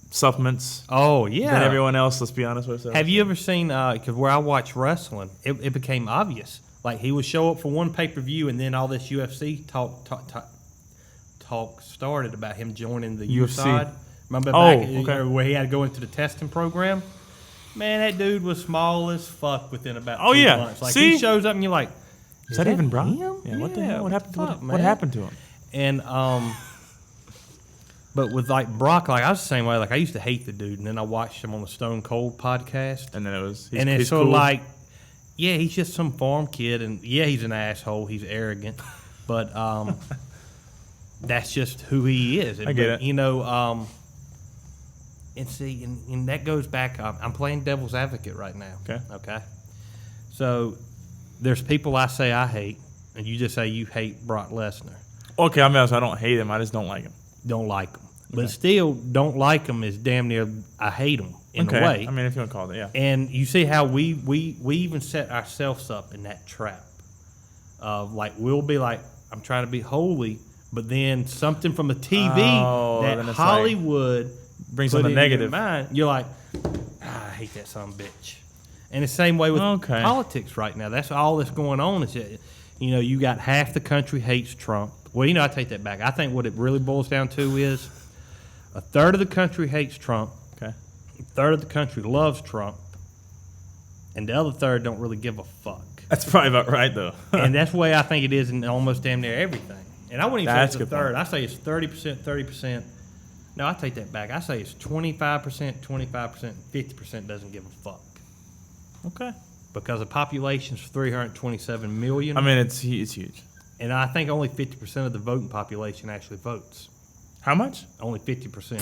supplements. Oh yeah, than everyone else. Let's be honest with ourselves. Have you ever seen? Because where I watch wrestling, it became obvious. Like he would show up for one pay-per-view, and then all this UFC talk started about him joining the UFC. Side. Remember back where he had to go into the testing program? Man, that dude was small as fuck within about 2 months. Like he shows up and you're like, is that even Brock? Yeah, what the hell? What happened? What happened to him? And but with like Brock, like I was the same way. Like I used to hate the dude, and then I watched him on the Stone Cold podcast, and then it was it's so cool. Like, yeah, he's just some farm kid, and yeah, he's an asshole. He's arrogant, but that's just who he is. I get it. And see, and that goes back. I'm playing devil's advocate right now. Okay. So there's people I say I hate, and you just say you hate Brock Lesnar. Okay, I'm honest. I don't hate him. I just don't like him. Don't like him, but still don't like him is damn near I hate him in a way. I mean, if you want to call it, yeah. And you see how we even set ourselves up in that trap of like we'll be like I'm trying to be holy, but then something from the TV that Hollywood brings on the negative. Mind, you're like, I hate that son of a bitch. And the same way with politics right now. That's all that's going on. Is that, you got half the country hates Trump. Well, I take that back. I think what it really boils down to is a third of the country hates Trump. Okay. A third of the country loves Trump. And the other third don't really give a fuck. That's probably about right, though. And that's the way I think it is in almost damn near everything. And I wouldn't even say it's a third. I say it's 30%, 30%. No, I take that back. I say it's 25%, 25%, 50% doesn't give a fuck. Okay. Because the population's 327 million. I mean, it's huge. And I think only 50% of the voting population actually votes. How much? Only 50%.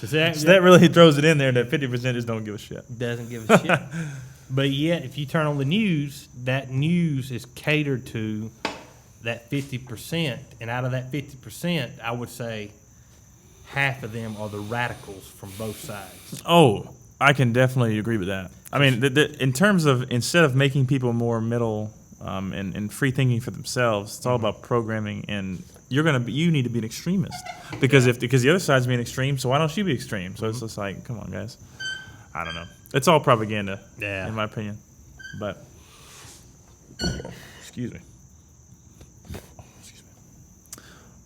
So that really throws it in there that 50% just don't give a shit. Doesn't give a shit. But yet, if you turn on the news, that news is catered to that 50%. And out of that 50%, I would say half of them are the radicals from both sides. Oh, I can definitely agree with that. I mean, in terms of instead of making people more middle and free thinking for themselves, it's all about programming. And you need to be an extremist because because the other side's being extreme, so why don't you be extreme? So it's just like, come on, guys. I don't know. It's all propaganda, in my opinion. But excuse me.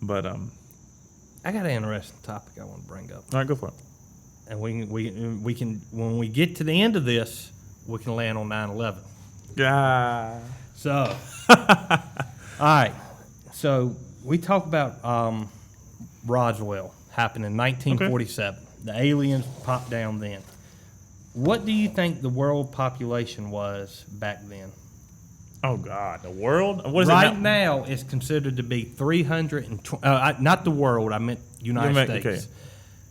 But I got an interesting topic I want to bring up. All right, go for it. And we can when we get to the end of this, we can land on 9/11. God. So, all right. So we talk about Roswell happened in 1947. The aliens popped down then. What do you think the world population was back then? Oh God, the world. What is right it now? now? It's considered to be 320. Not the world. I meant United States. Okay.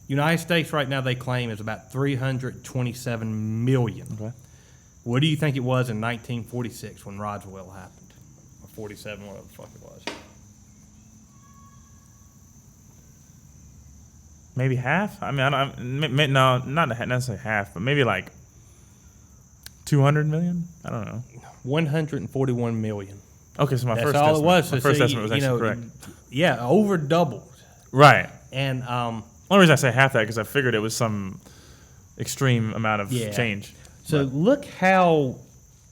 United States right now they claim is about 327 million. Okay. What do you think it was in 1946 when Roswell happened? Or 47, whatever the fuck it was. Maybe half. I mean, no, not necessarily half, but maybe like 200 million. I don't know. 141 million. Okay, so my That's first all estimate, it was. my So first see, estimate was actually correct. Yeah, over doubled. Right. And Only reason I say half that because I figured it was some extreme amount of change. So look how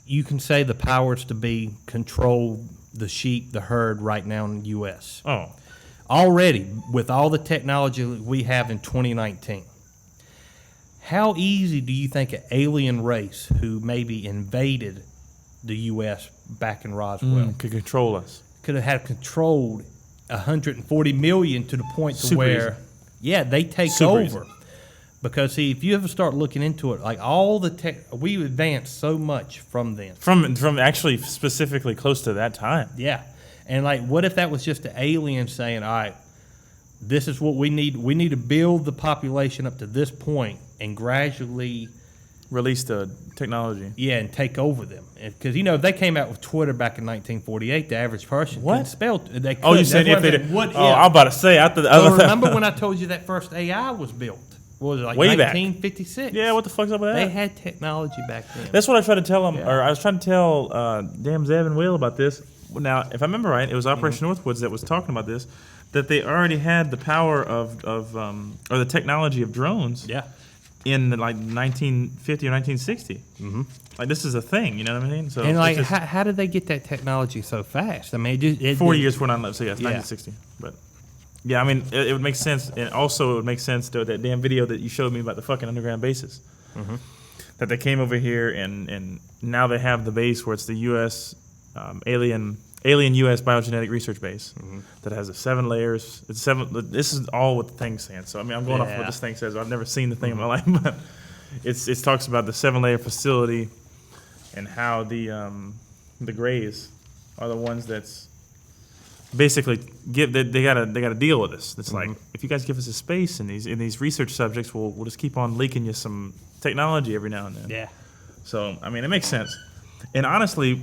you can say the powers to be control the sheep, the herd right now in the U.S. Oh. Already, with all the technology we have in 2019, how easy do you think an alien race who maybe invaded the U.S. back in Roswell Could control us? could have had controlled 140 million to the point to Super where, easy. they take Super over. easy. Because see, if you ever start looking into it, like all the tech, we advanced so much from then. From actually specifically close to that time. Yeah. And like, what if that was just an alien saying, all right, this is what we need. We need to build the population up to this point and gradually, Release the technology. and take over them. Because, if they came out with Twitter back in 1948, the average person couldn't spell. They Oh, you couldn't. said That's if why they I said, did. what Oh, if? I'm about to say. Remember when I told you that first AI was built? What was it, like Way back. 1956? Yeah, what the fuck's up with that? They had technology back then. That's what I tried to tell him, Yeah. or I was trying to tell damn Zeb and Will about this. Now, if I remember right, it was Operation Northwoods that was talking about this, that they already had the power of or the technology of drones Yeah. in like 1950 or 1960. Mm-hmm. Like this is a thing, you know what I mean? So And it's like, just how did they get that technology so fast? I mean, it 40 years before 9/11. So yeah, it's Yeah. 1960. But yeah, I mean, it would make sense, and also it would make sense though that damn video that you showed me about the fucking underground bases. Mhm. That they came over here and now they have the base where it's the U.S. Alien U.S. biogenetic research base that has the 7 layers. It's 7. This is all what the thing's saying. So I mean, I'm going off what this thing says. I've never seen the thing in my life, but it talks about the 7-layer facility and how the Greys are the ones that's basically they gotta deal with this. It's like, if you guys give us a space in these research subjects, we'll just keep on leaking you some technology every now and then. Yeah. So I mean, it makes sense, and honestly,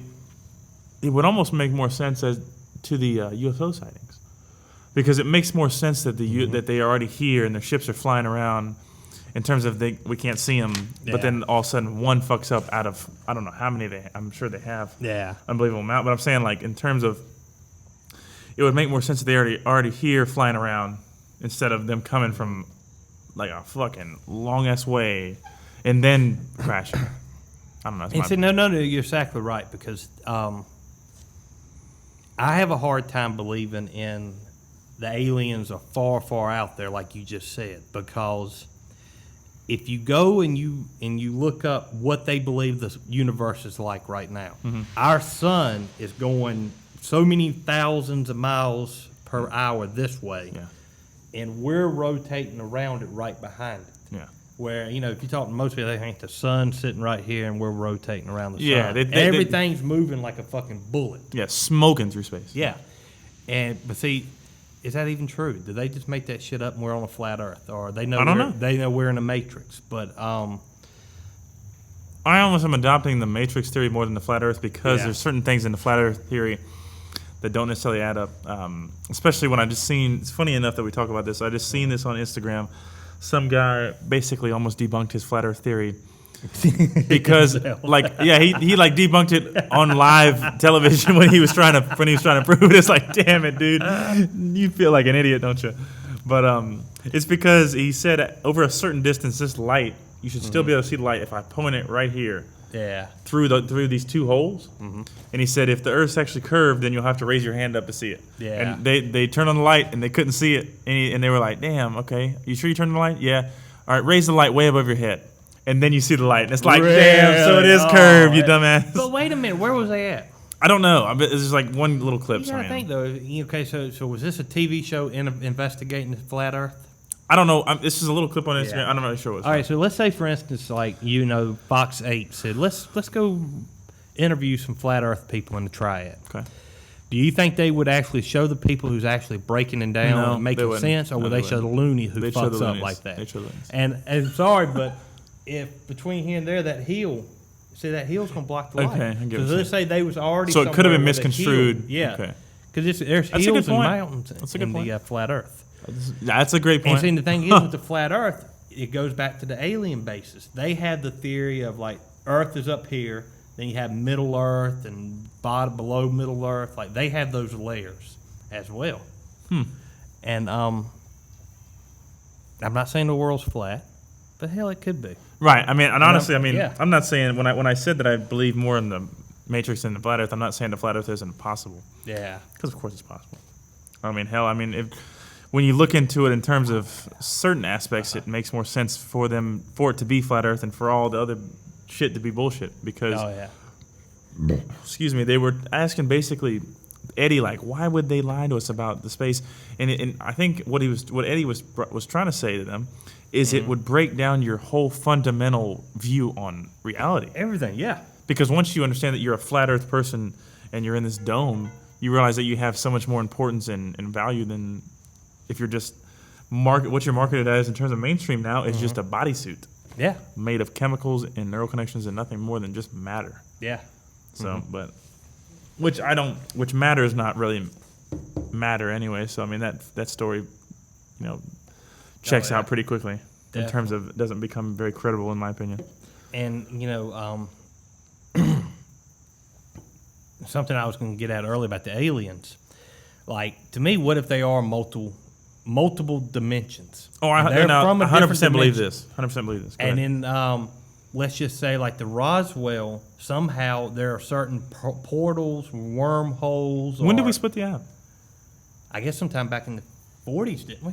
it would almost make more sense as to the UFO sightings, because it makes more sense that that they are already here and their ships are flying around. In terms of we can't see them, but then all of a sudden one fucks up out of I don't know how many I'm sure they have. Yeah. Unbelievable amount. But I'm saying, like, in terms of, it would make more sense that they already here flying around instead of them coming from like a fucking long ass way and then crashing. I don't know. And so, no, you're exactly right, because I have a hard time believing in the aliens are far, far out there, like you just said, because if you go and you look up what they believe the universe is like right now, our sun is going so many thousands of miles per hour this way, and we're rotating around it right behind it. Yeah. Where, if you talk to most people, they think the sun's sitting right here and we're rotating around the sun. Yeah, everything's moving like a fucking bullet. Yeah, smoking through space. Yeah. But see, is that even true? Did they just make that shit up and we're on a flat Earth, or they know I don't know. They know we're in a matrix? But I almost am adopting the matrix theory more than the flat Earth, because there's certain things in the flat Earth theory that don't necessarily add up. Especially when I just seen. It's funny enough that we talk about this. I just seen this on Instagram. Some guy basically almost debunked his flat Earth theory. Because he like debunked it on live television when he was trying to prove it. It's like, damn it, dude, you feel like an idiot, don't you? But it's because he said over a certain distance, this light, you should still be able to see the light if I point it right here. Yeah. Through these 2 holes. And he said if the Earth's actually curved, then you'll have to raise your hand up to see it. Yeah. And they turned on the light and they couldn't see it, and they were like, damn, okay, you sure you turned on the light? Yeah. All right, raise the light way above your head. and then you see the light, and it's like, damn, so it is curved, you dumbass. But wait a minute, where was they at? I don't know. It's just like one little clip. You gotta think though. Okay, so was this a TV show investigating the flat Earth? I don't know. This is a little clip on Instagram. Yeah. I'm not really sure what's. All right, so let's say for instance, like Fox 8 said, let's go interview some flat Earth people and try it. Okay. Do you think they would actually show the people who's actually breaking it down No, and making wouldn't. sense, or No, would they show the loony who fucks up like that? They show the loonies. And sorry, but if between here and there, that hill, see that hill's gonna block the light. Okay, I get what So you're let's say they was already. So it could have been somewhere with a misconstrued. hill. Yeah. Okay. Because there's That's a hills good and point. mountains That's a good in point. the flat Earth. That's a great point. And see, the thing is with the flat Earth, it goes back to the alien basis. They have the theory of like Earth is up here, then you have Middle Earth and bottom below Middle Earth. Like they have those layers as well. And I'm not saying the world's flat, but hell, it could be. Right. I mean, and honestly, yeah. I'm not saying when I said that I believe more in the Matrix than the flat Earth, I'm not saying the flat Earth isn't possible. Yeah. Because of course it's possible. I mean, hell, when you look into it in terms of certain aspects, it makes more sense for it to be flat Earth and for all the other shit to be bullshit. Because, excuse me, they were asking basically Eddie like, why would they lie to us about the space? And I think what Eddie was trying to say to them is it would break down your whole fundamental view on reality. Everything, yeah. Because once you understand that you're a flat Earth person and you're in this dome, you realize that you have so much more importance and value than if you're just what you're marketed as in terms of mainstream now is just a bodysuit. Yeah. Made of chemicals and neural connections and nothing more than just matter. Yeah. So, but which matter is not really matter anyway. So I mean that story, checks out pretty quickly in terms of it doesn't become very credible in my opinion. And something I was going to get at earlier about the aliens. Like to me, what if they are multiple dimensions? Oh, I 100% believe this. 100% believe this. Go and ahead. then let's just say like the Roswell, somehow there are certain portals, wormholes. When did we split the atom? I guess sometime back in the 40s, didn't we?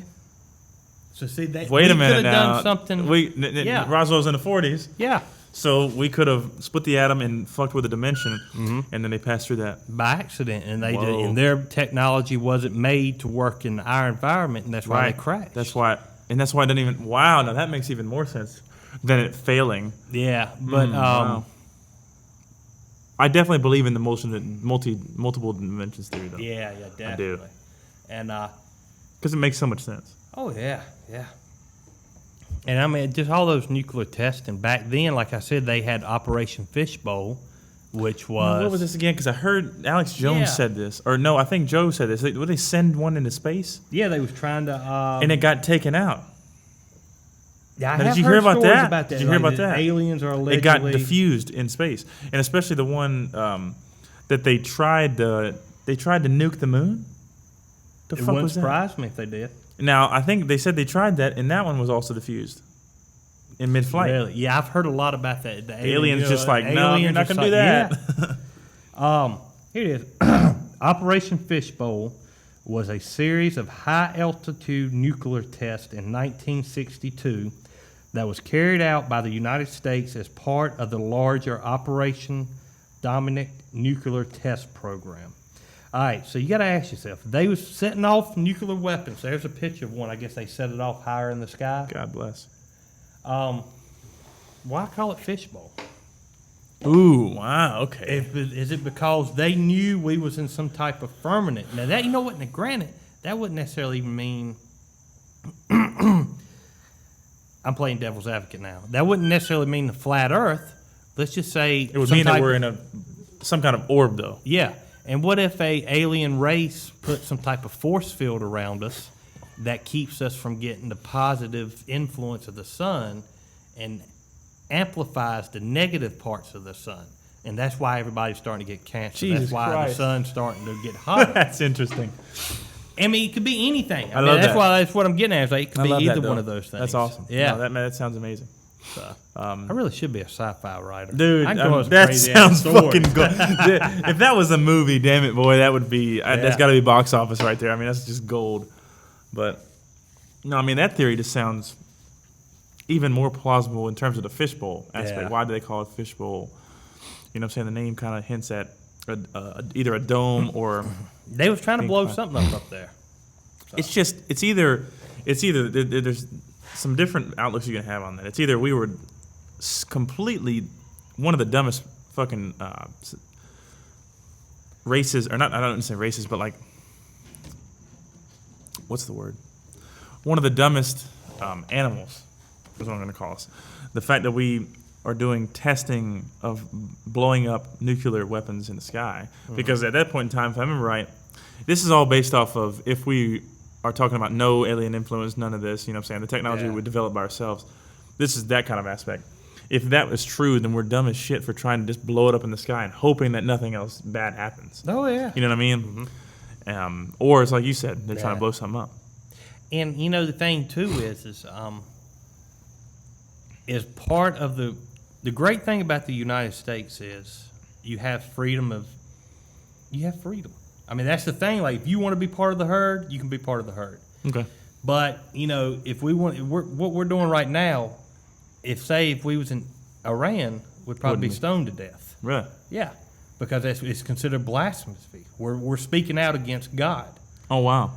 So see, wait a minute done now. something. Roswell's in the 40s. Yeah. So we could have split the atom and fucked with a dimension, and then they passed through that by accident, and they did, and their technology wasn't made to work in our environment, and that's why they crashed. That's why it didn't even. Wow, now that makes even more sense than it failing. Yeah, but wow. I definitely believe in the multiple dimensions theory, though. Yeah, definitely. I do, and because it makes so much sense. Oh yeah. And I mean, just all those nuclear testing back then. Like I said, they had Operation Fishbowl, which was what was this again? Because I heard Alex Jones said this, or no, I think Joe said this. Would they send one into space? Yeah, they was trying to, and it got taken out. Yeah, did you hear about that? About that? Did you hear about that? Aliens are allegedly. It got diffused in space, and especially the one that they tried to nuke the moon. It wouldn't surprise me if they did. Now, I think they said they tried that, and that one was also diffused in mid-flight. Really? Yeah, I've heard a lot about that. The aliens just like, no, you're not going to do that. Yeah. Here it is. Operation Fishbowl was a series of high-altitude nuclear tests in 1962 that was carried out by the United States as part of the larger Operation Dominic nuclear test program. All right, so you got to ask yourself, they was setting off nuclear weapons. There's a picture of one. I guess they set it off higher in the sky. God bless. Why call it fishbowl? Ooh, wow, okay. Is it because they knew we was in some type of firmament? Now, that, you know what, now granted, that wouldn't necessarily even mean... I'm playing devil's advocate now. That wouldn't necessarily mean the flat Earth. Let's just say... It would mean that we're in some kind of orb, though. Yeah. And what if a alien race put some type of force field around us that keeps us from getting the positive influence of the sun and amplifies the negative parts of the sun? And that's why everybody's starting to get cancer. Jesus that's why Christ. the sun's starting to get hotter. That's interesting. I mean, it could be anything. I love that's why that's what I'm getting at. Is like, it could be either one of those things. That's awesome. Yeah. No, that sounds amazing. So, I really should be a sci-fi writer. Dude, that sounds fucking good. If that was a movie, damn it, boy, that would be, that's got to be box office right there. I mean, that's just gold. But, no, I mean, that theory just sounds even more plausible in terms of the fishbowl aspect. Yeah. Why do they call it fishbowl? You know what I'm saying? The name kind of hints at either a dome or... They was trying to blow something up there. So. It's either there's some different outlooks you can have on that. It's either we were completely one of the dumbest fucking races, or not, I don't say races, but like, what's the word? One of the dumbest animals is what I'm going to call us. The fact that we are doing testing of blowing up nuclear weapons in the sky. Because at that point in time, if I remember right, this is all based off of if we are talking about no alien influence, none of this, you know what I'm saying? The technology we developed by ourselves. This is that kind of aspect. If that was true, then we're dumb as shit for trying to just blow it up in the sky and hoping that nothing else bad happens. Oh, yeah. You know what I mean? Mm-hmm. Or it's like you said, they're trying to blow something up. And, you know, the thing, too, is part of the great thing about the United States is you have freedom. I mean, that's the thing. Like, if you want to be part of the herd, you can be part of the herd. Okay. But, you know, if we want, what we're doing right now, if we was in Iran, we'd probably be stoned to death. Really? Yeah, because it's considered blasphemous. We're speaking out against God. Oh, wow.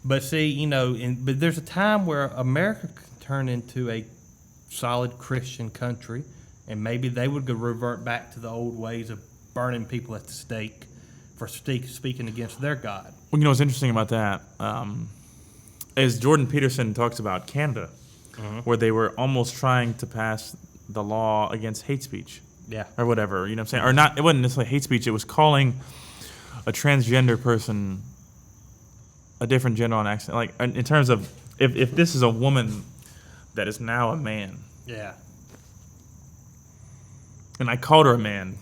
But see, you know, but there's a time where America can turn into a solid Christian country, and maybe they would revert back to the old ways of burning people at the stake for speaking against their God. Well, you know what's interesting about that is Jordan Peterson talks about Canada, where they were almost trying to pass the law against hate speech. Yeah. Or whatever, you know what I'm saying? Or not, it wasn't necessarily hate speech, it was calling a transgender person a different gender on accident. Like, in terms of, if this is a woman that is now a man. Yeah. And I called her a man,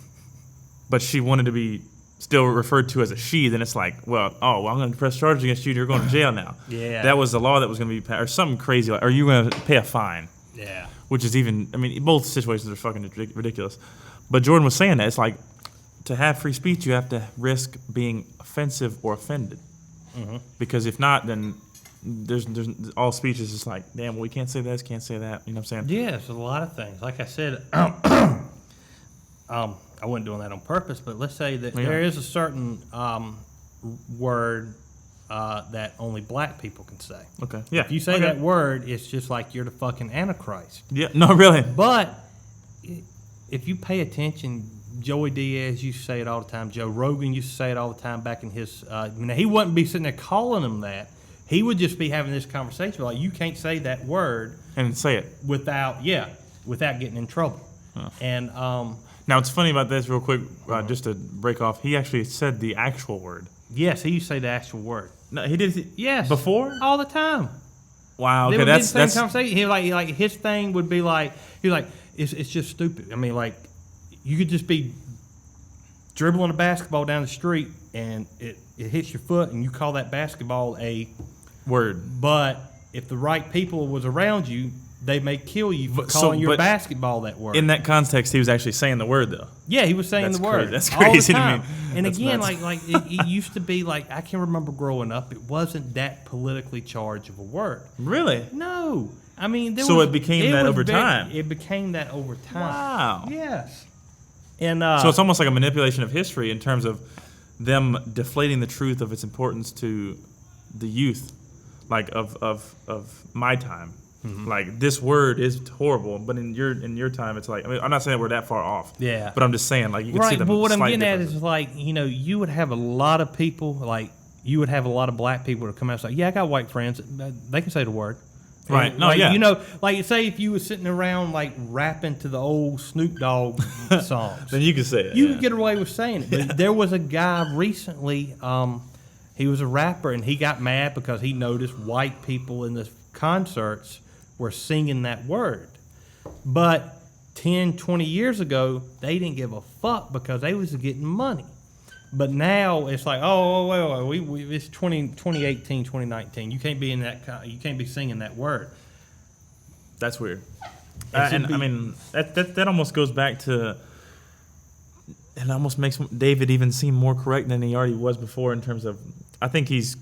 but she wanted to be still referred to as a she, then it's like, I'm going to press charges against you and you're going to jail now. Yeah. That was the law that was going to be passed, or something crazy, like, or you're going to pay a fine. Yeah. Which is even, I mean, both situations are fucking ridiculous. But Jordan was saying that, it's like, to have free speech, you have to risk being offensive or offended. Because if not, then there's all speech is just like, damn, well, we can't say this, can't say that. You know what I'm saying? Yeah, there's a lot of things. Like I said, I wasn't doing that on purpose, but let's say that there is a certain word that only black people can say. Okay. Yeah. If you say that word, it's just like you're the fucking Antichrist. Yeah. No, really. But if you pay attention, Joey Diaz used to say it all the time. Joe Rogan used to say it all the time back in his... he wouldn't be sitting there calling them that. He would just be having this conversation like, you can't say that word... And say it. Without getting in trouble. Huh. And... now, it's funny about this real quick, just to break off. He actually said the actual word. Yes, he used to say the actual word. No, he did... Yes. Before? All the time. Wow, okay, they would that's... Be the same conversation. He like his thing would be like... He's like, it's just stupid. I mean, like... You could just be dribbling a basketball down the street and it hits your foot and you call that basketball a word. But if the right people was around you, they may kill you for calling your basketball that word. In that context, he was actually saying the word, though. Yeah, he was saying the word. That's crazy to me. And that's again, nuts. like it used to be like, I can remember growing up, it wasn't that politically charged of a word. Really? No. I mean, it became that over time. It became that over time. Wow. Yes. And so it's almost like a manipulation of history in terms of them deflating the truth of its importance to the youth, like of my time. Mm-hmm. Like, this word is horrible, but in your time, it's like, I mean, I'm not saying that we're that far off. Yeah. But I'm just saying, like, you can see the but what I'm getting differences. at is, like, you know, you would have a lot of people, like, you would have a lot of black people to come out and say, yeah, I got white friends. They can say the word. Right. And, no, like, yeah. You know, like, say if you were sitting around, like, rapping to the old Snoop Dogg songs. Then you could say it. You could get away with saying it. But there was a guy recently, he was a rapper, and he got mad because he noticed white people in the concerts were singing that word. But 10, 20 years ago, they didn't give a fuck because they was getting money. But now it's like, it's 2018, 2019. You can't be in that. You can't be singing that word. That's weird. I mean, that almost goes back to, and almost makes David even seem more correct than he already was before in terms of. I think he's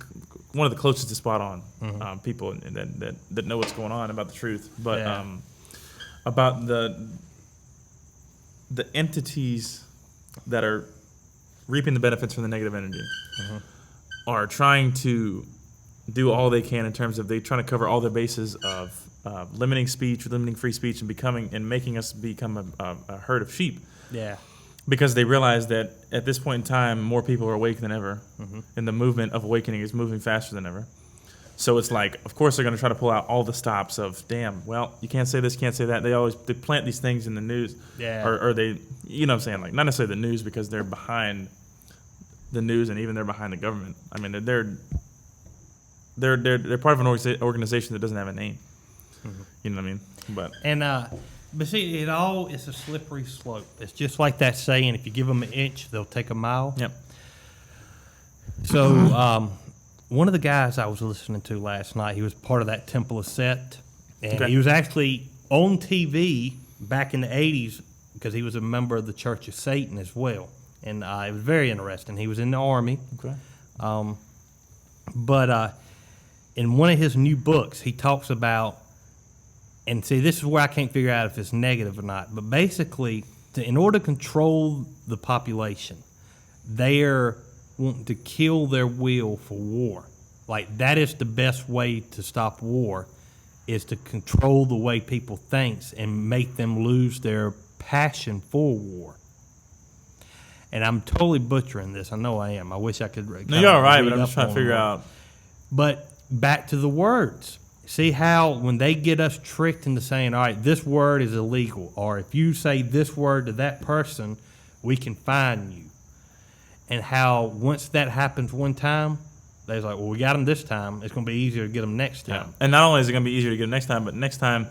one of the closest to spot on people that know what's going on about the truth. But about the entities that are reaping the benefits from the negative energy are trying to do all they can in terms of they trying to cover all their bases of limiting speech, limiting free speech, and making us become a herd of sheep. Yeah. Because they realize that at this point in time, more people are awake than ever, and the movement of awakening is moving faster than ever. So it's like, of course, they're going to try to pull out all the stops of, damn, well, you can't say this, can't say that. They plant these things in the news, or they, you know what I'm saying, like not necessarily the news because they're behind the news and even they're behind the government. I mean, they're part of an organization that doesn't have a name. You know what I mean? But see, it's a slippery slope. It's just like that saying, if you give them an inch, they'll take a mile. Yep. So one of the guys I was listening to last night, he was part of that Temple of Set, and he was actually on TV back in the 80s because he was a member of the Church of Satan as well. And it was very interesting. He was in the Army. Okay. But in one of his new books, he talks about, and see, this is where I can't figure out if it's negative or not, but basically, in order to control the population, they're wanting to kill their will for war. Like, that is the best way to stop war, is to control the way people think and make them lose their passion for war. And I'm totally butchering this. I know I am. I wish I could. No, you're all right, but I'm just trying to figure out. But back to the words. See how when they get us tricked into saying, all right, this word is illegal, or if you say this word to that person, we can fine you. And how once that happens one time, they're like, well, we got them this time. It's going to be easier to get them next time. Yeah. And not only is it going to be easier to get them next time, but next time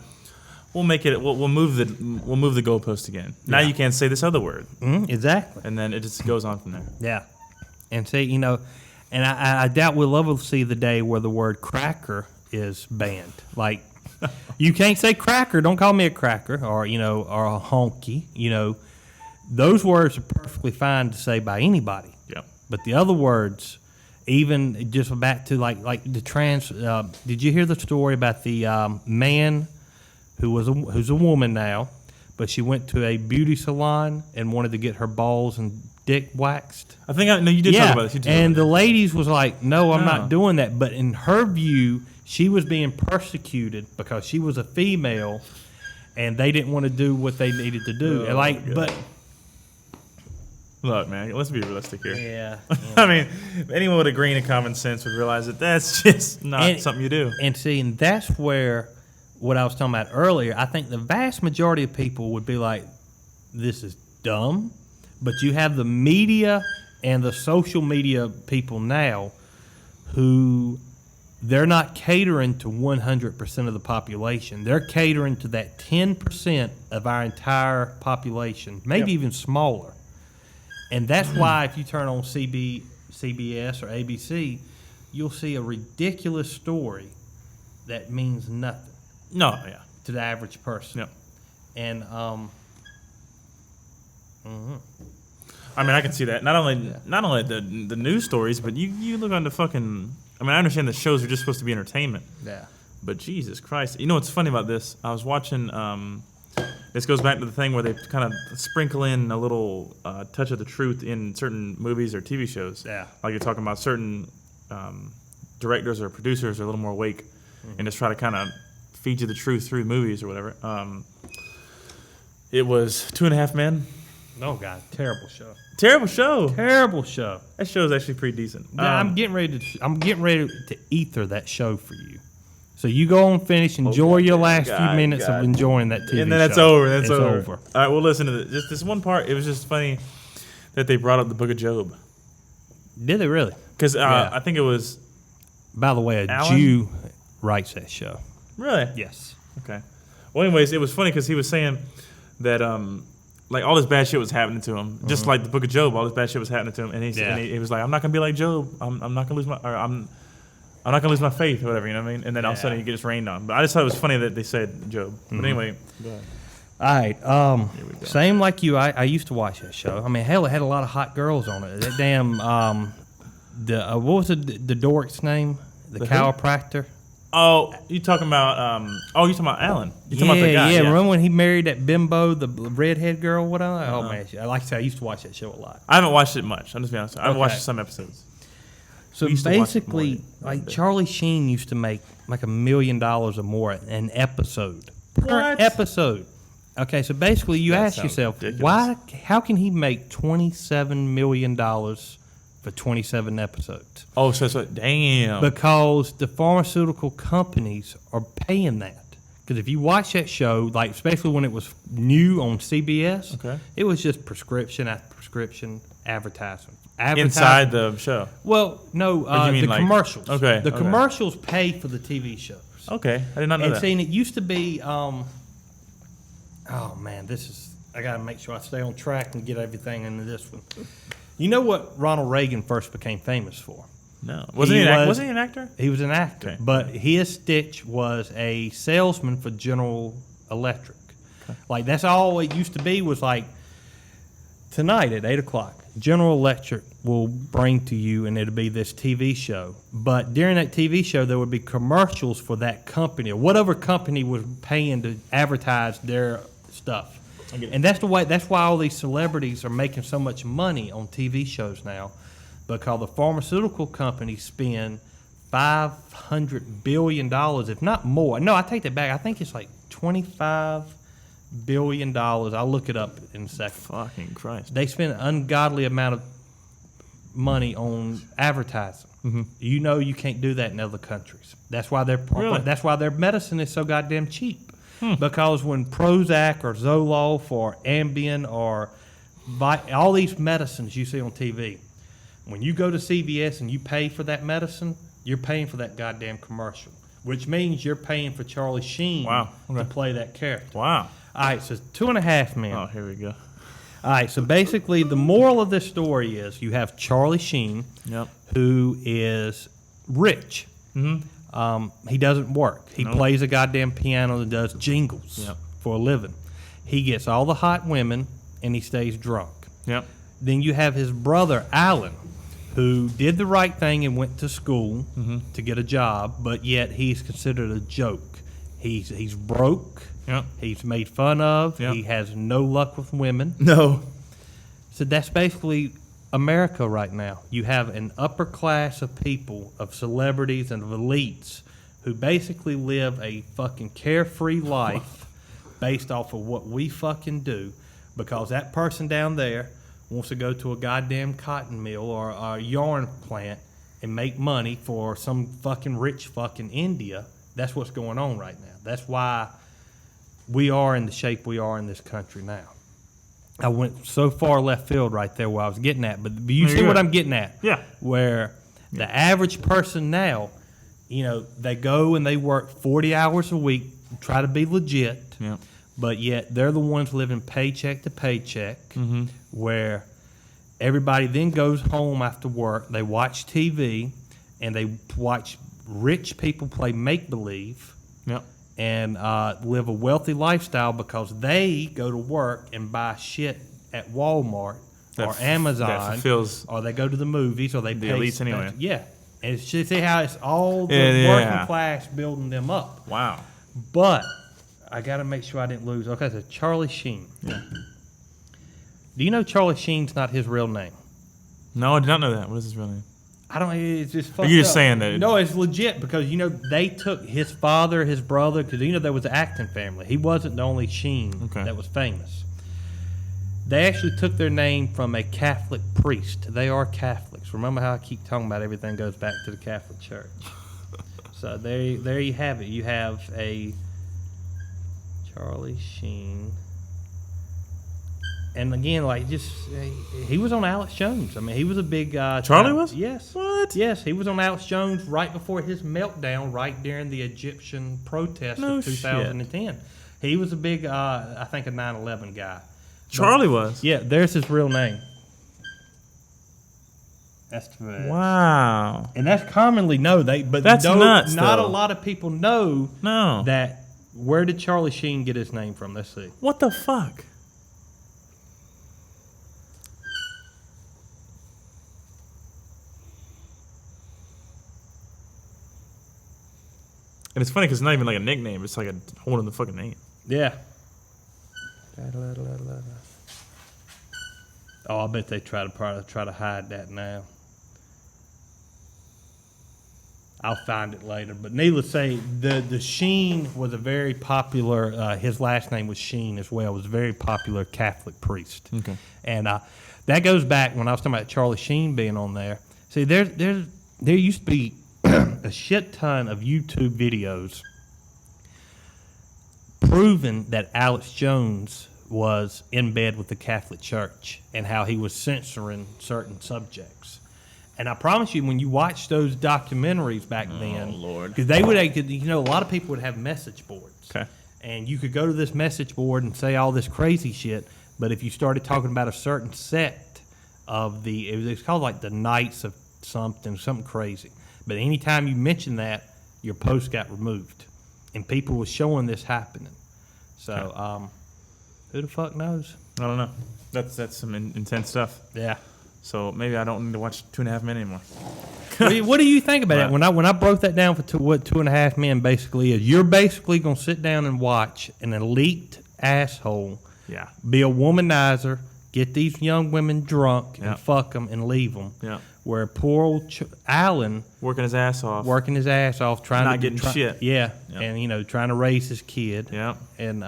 we'll make it. We'll move the goalpost again. Now you can't say this other word. Exactly. And then it just goes on from there. Yeah. And see, and I doubt we'll ever see the day where the word cracker is banned. Like, you can't say cracker. Don't call me a cracker, or or a honky. Those words are perfectly fine to say by anybody. Yeah. But the other words, even just back to like the trans. Did you hear the story about the man who's a woman now, but she went to a beauty salon and wanted to get her balls and dick waxed? I think you did talk about this. And the ladies was like, no, I'm not doing that. But in her view, she was being persecuted because she was a female, and they didn't want to do what they needed to do. But look, man, let's be realistic here. Yeah. I mean, anyone with a grain of common sense would realize that that's just not something you do. And see, and that's where what I was talking about earlier, I think the vast majority of people would be like, this is dumb. But you have the media and the social media people now who they're not catering to 100% of the population. They're catering to that 10% of our entire population, maybe even smaller. And that's why if you turn on CBS or ABC, you'll see a ridiculous story that means nothing. No, yeah. To the average person. Yeah. And I mean, I can see that. Not only the news stories, but you look on the fucking. I mean, I understand the shows are just supposed to be entertainment. Yeah. But Jesus Christ, you know what's funny about this? I was watching. This goes back to the thing where they kind of sprinkle in a little touch of the truth in certain movies or TV shows. Yeah. Like you're talking about certain directors or producers are a little more awake and just try to kind of feed you the truth through movies or whatever. It was 2.5 Men. Oh God, terrible show. Terrible show. Terrible show. That show is actually pretty decent. Yeah, I'm getting ready to ether that show for you. So you go on, finish, enjoy your last few minutes of enjoying that TV show. And then that's over. That's over. All right, well, listen to this. Just this one part. It was just funny that they brought up the Book of Job. Did they really? Because I think it was. By the way, Alan? Jew writes that show. Really? Yes. Okay. Well, anyways, it was funny because he was saying that like all this bad shit was happening to him, just like the Book of Job. All this bad shit was happening to him, and he was like, "I'm not gonna be like Job. I'm not gonna lose my. I'm not gonna lose my faith, or whatever." You know what I mean? And then all of a sudden he gets rained on. But I just thought it was funny that they said Job. But anyway, go ahead. All right. Same like you. I used to watch that show. I mean, hell, it had a lot of hot girls on it. That damn what was the dork's name? The chiropractor. Oh, you talking about? You talking about Alan? You talking about the guy? Yeah. Remember when he married that bimbo, the redhead girl? What? Oh man, like I said, I used to watch that show a lot. I haven't watched it much. I'm just being honest. I've Okay. watched some episodes. So We used to watch it basically, more than Charlie Sheen used to make like $1 million or more an episode per What? episode. Okay, so basically, you That ask sounds yourself, ridiculous. how can he make $27 million for 27 episodes? Oh, so damn. Because the pharmaceutical companies are paying that. Because if you watch that show, like especially when it was new on CBS, Okay. it was just prescription after prescription advertisement. Inside the show. Well, no, you mean the like- commercials. Okay, The okay. commercials pay for the TV shows. Okay, I did not know And that. seeing it used to be, oh man, I got to make sure I stay on track and get everything into this one. You know what Ronald Reagan first became famous for? No, wasn't he an actor? He was an actor, Okay. but his stitch was a salesman for General Electric. Okay. Like that's all it used to be. Was like tonight at 8:00, General Electric will bring to you, and it'll be this TV show. But during that TV show, there would be commercials for that company or whatever company was paying to advertise their stuff. And that's the way. That's why all these celebrities are making so much money on TV shows now, because the pharmaceutical companies spend $500 billion, if not more. No, I take that back. I think it's like $25 billion. I'll look it up in a second. Fucking Christ. They spend an ungodly amount of money on advertising. Mm-hmm. You know you can't do that in other countries. That's why Really? that's why their medicine is so goddamn cheap. Because when Prozac or Zoloft or Ambien or all these medicines you see on TV, when you go to CVS and you pay for that medicine, you're paying for that goddamn commercial, which means you're paying for Charlie Sheen Wow, okay. to play that character. Wow. All right, so 2.5 Men. Oh, here we go. All right, so basically the moral of this story is you have Charlie Sheen, Yep. who is rich. Mm-hmm. He doesn't work. He Nope. plays a goddamn piano and does jingles Yep. for a living. He gets all the hot women and he stays drunk. Yep. Then you have his brother, Alan, who did the right thing and went to school to get a job, but yet he's considered a joke. He's broke. Yep. He's made fun of. Yep. He has no luck with women. No. So that's basically America right now. You have an upper class of people, of celebrities and of elites, who basically live a fucking carefree life based off of what we fucking do, because that person down there wants to go to a goddamn cotton mill or a yarn plant and make money for some fucking rich fuck in India. That's what's going on right now. That's why we are in the shape we are in this country now. I went so far left field right there where I was getting at, but you No, see you're what good. I'm getting at? Yeah. Where the average person now, they go and they work 40 hours a week, try to be legit, Yep. but yet they're the ones living paycheck to paycheck, where everybody then goes home after work, they watch TV, and they watch rich people play make-believe, Yep. and live a wealthy lifestyle because they go to work and buy shit at Walmart or Amazon, that fulfills or they go to the movies, or they the pay elites anyway. Yeah, and it's just see how it's all the Yeah. working class building them up. Wow. But I got to make sure I didn't lose. Okay, so Charlie Sheen. Yeah. Do you know Charlie Sheen's not his real name? No, I did not know that. What is his real name? I don't. It's just. Are you fucked just up. saying that? No, it's legit because they took his father, his brother, because there was an acting family. He wasn't the only Sheen that was famous. They actually took their name from a Catholic priest. They are Catholics. Remember how I keep talking about everything goes back to the Catholic Church. So there you have it. You have a Charlie Sheen. And again, he was on Alex Jones. I mean, he was a big Charlie was? Yes. What? Yes, he was on Alex Jones right before his meltdown, right during the Egyptian protest No of 2010. He was a big, I think, a 9/11 guy. Charlie was? Yeah, there's his real name. That's correct. Wow. And that's commonly known. But That's nuts, not though. a lot of people know No. that. Where did Charlie Sheen get his name from? Let's see. What the fuck? And it's funny because it's not even like a nickname. It's like a whole other fucking name. Yeah. Oh, I bet they probably try to hide that now. I'll find it later. But needless to say, the Sheen was a very popular. His last name was Sheen as well. Was a very popular Catholic priest. Okay. And that goes back when I was talking about Charlie Sheen being on there. See, there used to be a shit ton of YouTube videos proving that Alex Jones was in bed with the Catholic Church and how he was censoring certain subjects. And I promise you, when you watch those documentaries back then, Lord, because they would, a lot of people would have message boards, okay, and you could go to this message board and say all this crazy shit. But if you started talking about a certain sect of it was called like the Knights of something crazy. But anytime you mentioned that, your post got removed, and people were showing this happening. So, who the fuck knows? I don't know. That's some intense stuff. Yeah. So maybe I don't need to watch 2.5 Men anymore. What do you think about it? When I broke that down for what 2.5 Men basically is, you're basically gonna sit down and watch an elite asshole, Yeah. be a womanizer, get these young women drunk Yeah. and fuck them and leave them. Yeah. Where poor old Alan Working his ass off. working his ass off, trying Not to getting shit. Yeah, Yeah. and trying to raise his kid. Yeah. And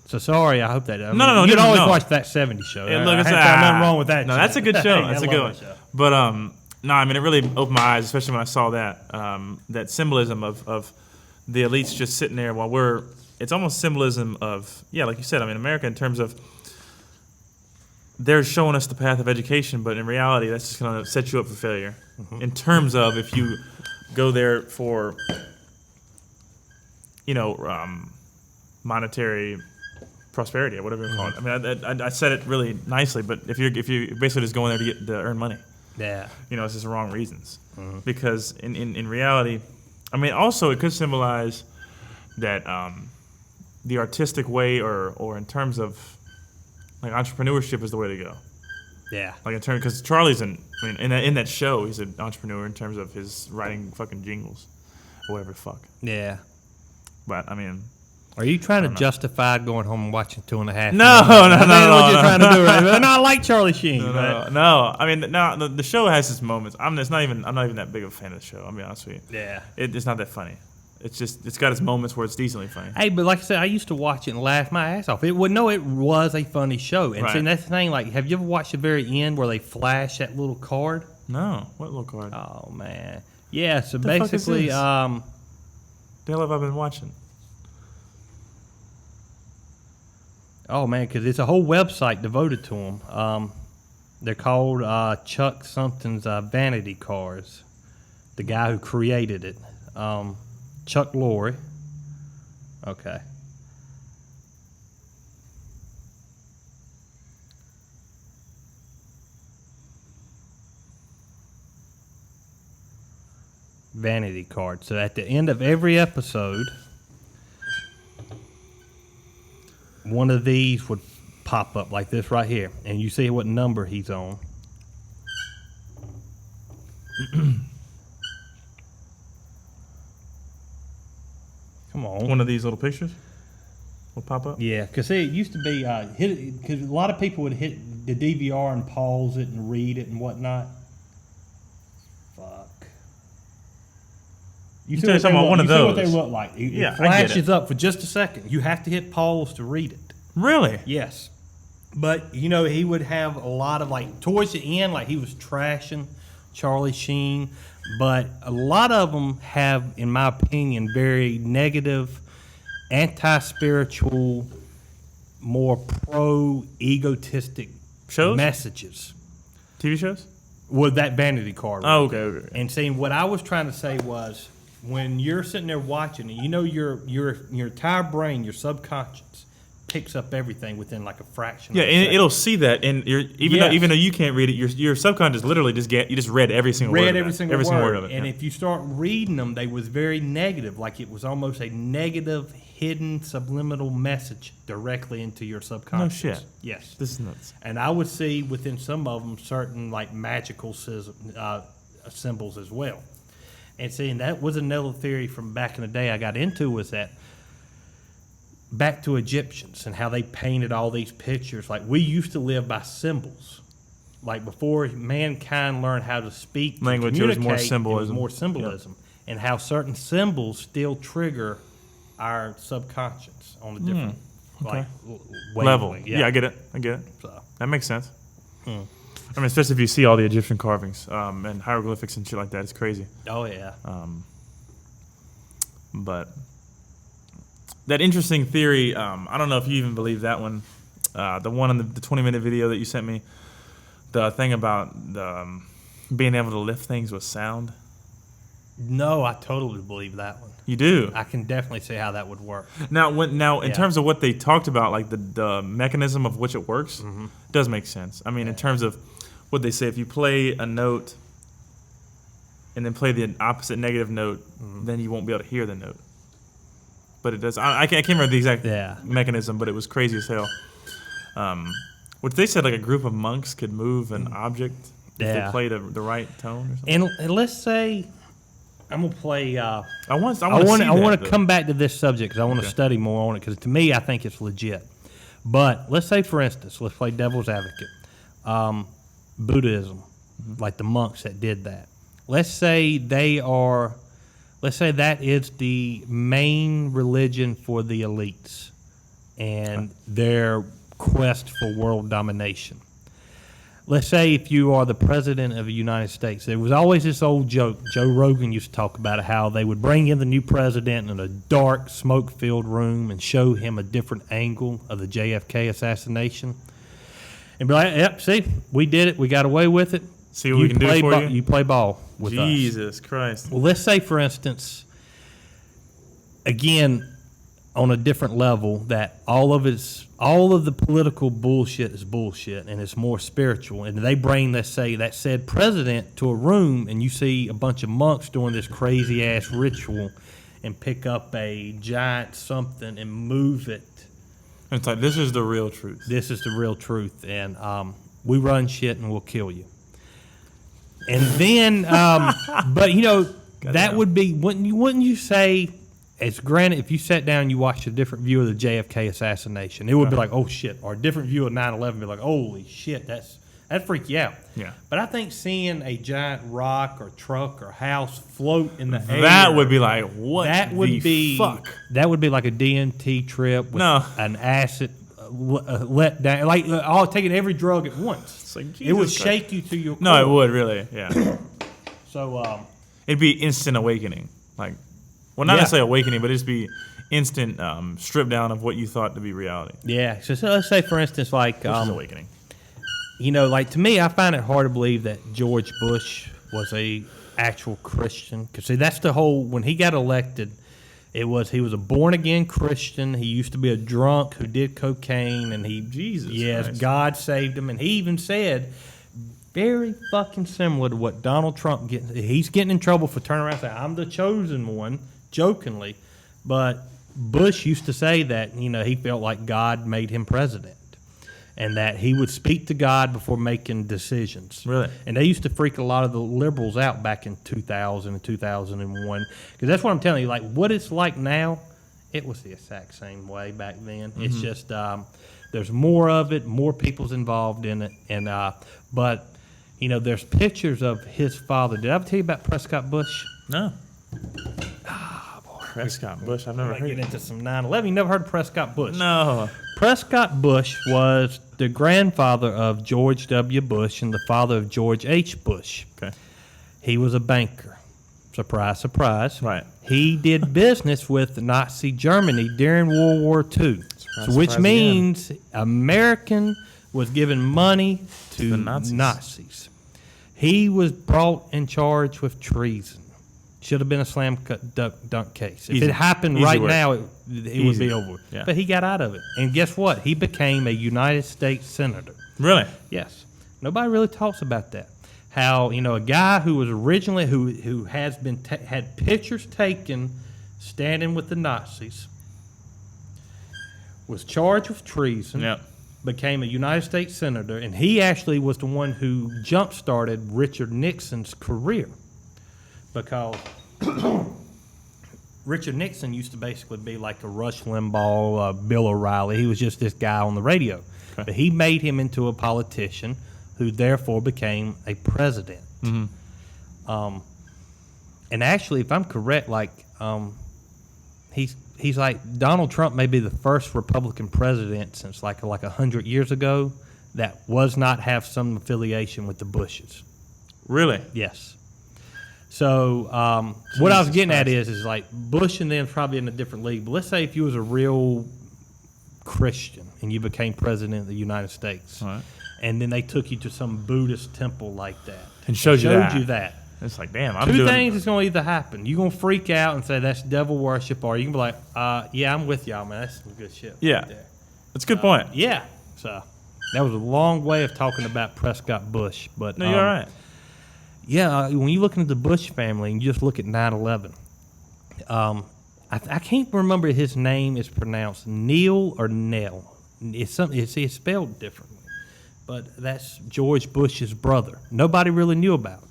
so sorry. I hope that. No, you can always no. watch that '70s show. Yeah, look, I it's ain't got nothing wrong with that. No, shit. that's a good show. Hey, That's I a good love one. that show. But no, I mean it really opened my eyes, especially when I saw that that symbolism of the elites just sitting there while it's almost symbolism of like you said. I mean America in terms of they're showing us the path of education, but in reality that's just going to set you up for failure. Mm-hmm. In terms of if you go there for monetary prosperity or whatever you call it. I mean, I said it really nicely, but if you're basically just going there to earn money, it's just the wrong reasons. Mm-hmm. Because in reality, I mean, also it could symbolize that the artistic way or in terms of like entrepreneurship is the way to go. Yeah. Like in terms because Charlie's in that show he's an entrepreneur in terms of his writing fucking jingles or whatever the fuck. Yeah. But I mean. Are you trying to justify going home and watching 2.5? No. What you're trying to do, right? No, I like Charlie Sheen. No. I mean, the show has its moments. I'm not even that big of a fan of the show. I'll be honest with you. Yeah. It's not that funny. It's got its moments where it's decently funny. Hey, but like I said, I used to watch it and laugh my ass off. It was a funny show. And see, that's the thing. Like, have you ever watched the very end where they flash that little card? No. What little card? Oh man. Yeah. So the basically, the hell have I been watching? Oh man, because it's a whole website devoted to them. They're called Chuck something's Vanity Cars. The guy who created it, Chuck Lorre. Okay. Vanity card. So at the end of every episode, one of these would pop up like this right here, and you see what number he's on. Come on. One of these little pictures will pop up? Yeah, because it used to be, because a lot of people would hit the DVR and pause it and read it and whatnot. Fuck. You see what they look like. It flashes up for just a second. You have to hit pause to read it. Really? Yes. But, he would have a lot of, towards the end, he was trashing Charlie Sheen. But a lot of them have, in my opinion, very negative, anti-spiritual, more pro-egotistic messages. TV shows? With that vanity card. Oh, okay. And seeing what I was trying to say was, when you're sitting there watching, and your entire brain, your subconscious, picks up everything within a fraction. Yeah, and it'll see that, and even though you can't read it, your subconscious literally just read every single word. Every single word of it. And yeah. if you start reading them, they was very negative, like it was almost a negative, hidden, subliminal message directly into your subconscious. No shit. Yes. This is nuts. And I would see within some of them certain magical symbols as well. And see, and that was another theory from back in the day I got into, was that back to Egyptians and how they painted all these pictures. Like, we used to live by symbols. Like, before mankind learned how to speak, language, to it was more communicate, symbolism. it was more symbolism. And how certain symbols still trigger our subconscious on a different level. wavelength. Yeah, I get it. So, That makes sense. I mean, especially if you see all the Egyptian carvings and hieroglyphics and shit like that. It's crazy. oh, yeah. But that interesting theory, I don't know if you even believe that one. The one in the 20-minute video that you sent me, the thing about being able to lift things with sound. No, I totally believe that one. You do? I can definitely see how that would work. Now, in terms of what they talked about, like the mechanism of which it works, does make sense. I mean, in terms of what they say, if you play a note and then play the opposite negative note, then you won't be able to hear the note. But it does. I can't remember the exact mechanism, but it was crazy as hell. Which they said like a group of monks could move an object if they played the right tone or something. And let's say I'm gonna play. I want to come back to this subject because I want to study more on it, because to me I think it's legit. But let's say, for instance, let's play devil's advocate. Buddhism, like the monks that did that. Let's say that is the main religion for the elites and their quest for world domination. Let's say if you are the president of the United States, there was always this old joke. Joe Rogan used to talk about it, how they would bring in the new president in a dark, smoke-filled room and show him a different angle of the JFK assassination. And be like, yep, see, we did it. We got away with it. See what we can do for you? You play ball with us. Jesus Christ. Well, let's say, for instance, again, on a different level, that all of the political bullshit is bullshit, and it's more spiritual. And they bring, let's say, that said president to a room, and you see a bunch of monks doing this crazy ass ritual, and pick up a giant something and move it. It's like, this is the real truth. This is the real truth, and we run shit and we'll kill you. And then, but you know, that would be, wouldn't you say? It's granted, if you sat down and you watched a different view of the JFK assassination, it would be like, oh shit, or a different view of 9/11, be like, holy shit, that'd freak you out. Yeah. But I think seeing a giant rock or truck or house float in the air, that would be like, what? That would be fuck. That would be like a DMT trip with an acid let down, like all taking every drug at once. It's like, Jesus it would Christ. shake you to your core. No, it would really, yeah. So it'd be instant awakening, like. Well, not necessarily awakening, but it'd just be instant strip down of what you thought to be reality. Yeah. So let's say, for instance, like awakening. You know, like to me, I find it hard to believe that George Bush was a actual Christian. Because see, that's the whole. When he got elected, he was a born again Christian. He used to be a drunk who did cocaine, and Christ. God saved him, and he even said. Very fucking similar to what Donald Trump gets. He's getting in trouble for turning around and saying, I'm the chosen one, jokingly. But Bush used to say that, you know, he felt like God made him president and that he would speak to God before making decisions. Really? And they used to freak a lot of the liberals out back in 2000 and 2001. Because that's what I'm telling you. Like, what it's like now, it was the exact same way back then. Mm-hmm. It's just there's more of it, more people's involved in it. And but... You know, there's pictures of his father. Did I ever tell you about Prescott Bush? No. Boy. Prescott Bush, I've never heard. Get into some 9/11. You never heard of Prescott Bush? No. Prescott Bush was the grandfather of George W. Bush and the father of George H. Bush. Okay. He was a banker. Surprise, surprise. Right. He did business with Nazi Germany during World War II, which means American was giving money to the Nazis. He was brought in charge with treason. Should have been a slam dunk case. If it happened right now, it would be over. Yeah. But he got out of it. And guess what? He became a United States Senator. Really? Yes. Nobody really talks about that. How, you know, a guy who was originally, who has been, had pictures taken standing with the Nazis, was charged with treason. Yep. Became a United States Senator, and he actually was the one who jump-started Richard Nixon's career because Richard Nixon used to basically be like a Rush Limbaugh, Bill O'Reilly. He was just this guy on the radio. Okay. But he made him into a politician who therefore became a president. And actually, if I'm correct, like he's like Donald Trump may be the first Republican president since like 100 years ago that was not have some affiliation with the Bushes. Really? Yes. So what I was getting at is like Bush and them probably in a different league. But let's say if you was a real Christian and you became president of the United States, All right. and then they took you to some Buddhist temple like that And showed you you that. It's like, damn, I'm Two doing things is going to either happen. You're going to freak out and say that's devil worship, or you can be like, yeah, I'm with y'all, man. That's some good shit. Yeah. Right there. That's a good point. Yeah. So that was a long way of talking about Prescott Bush. But No, you're all right. yeah, when you look into the Bush family and you just look at 9/11, I can't remember his name is pronounced Neil or Nell. It's spelled differently, but that's George Bush's brother. Nobody really knew about,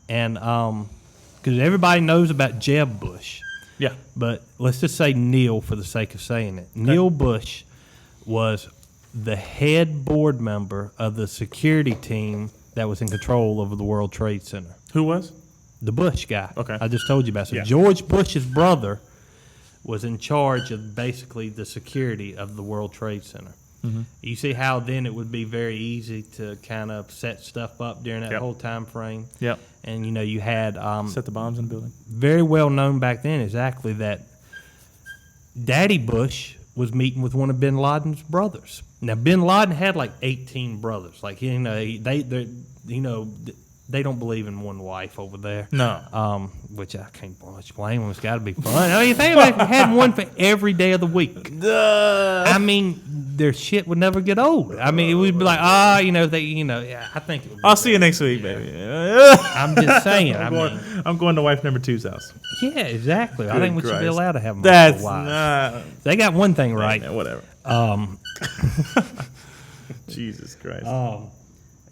and because everybody knows about Jeb Bush, Yeah. but let's just say Neil for the sake of saying it. Okay. Neil Bush was the head board member of the security team that was in control over the World Trade Center. Who was? The Bush guy. Okay. I just told you about. So Yeah. George Bush's brother was in charge of basically the security of the World Trade Center. Mm-hmm. You see how then it would be very easy to kind of set stuff up during that whole time frame. Yep. And you had Set the bombs in the building. very well known back then exactly that Daddy Bush was meeting with one of Bin Laden's brothers. Now Bin Laden had like 18 brothers. Like they don't believe in one wife over there. No. Which I can't much blame them. It's got to be fun. I mean, think about it, if you had one for every day of the week. I mean, their shit would never get old. I mean, it would be like, I think it would be I'll see you next week, baby. I'm just saying. I'm going to wife number 2's house. Yeah, exactly. I Good think we should be Christ. allowed to have That's multiple wives. not. They got one thing right. Yeah, whatever. Jesus Christ.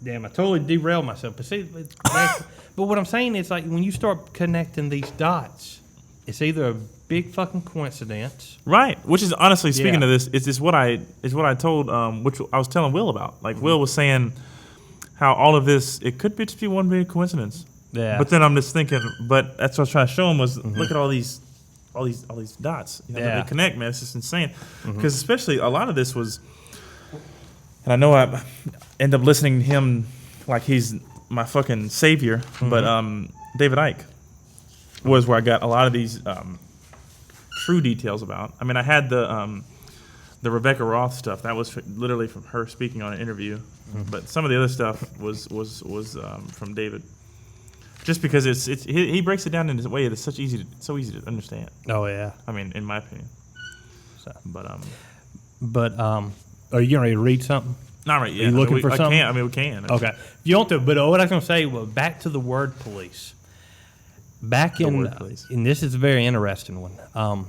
Damn, I totally derailed myself. But see, but what I'm saying is like when you start connecting these dots, it's either a big fucking coincidence. Right. Which is honestly speaking Yeah. of this, is what I told which I was telling Will about. Like Will was saying how all of this it could just be one big coincidence. Yeah. But then I'm just thinking, but that's what I was trying to show him was look at all these dots. Yeah. They connect, man. It's just insane. Because especially a lot of this was, and I know I end up listening to him like he's my fucking savior. But David Icke was where I got a lot of these true details about. I mean, I had the Rebecca Roth stuff. That was literally from her speaking on an interview. But some of the other stuff was from David. Just because he breaks it down in a way that's so easy to understand. Oh yeah. I mean, in my opinion. So. But are you ready to read something? not right yet. Are you looking for something? We can. Okay. If you want to, but what I was going to say, well, back to the word police. Back in, word police. And this is a very interesting one.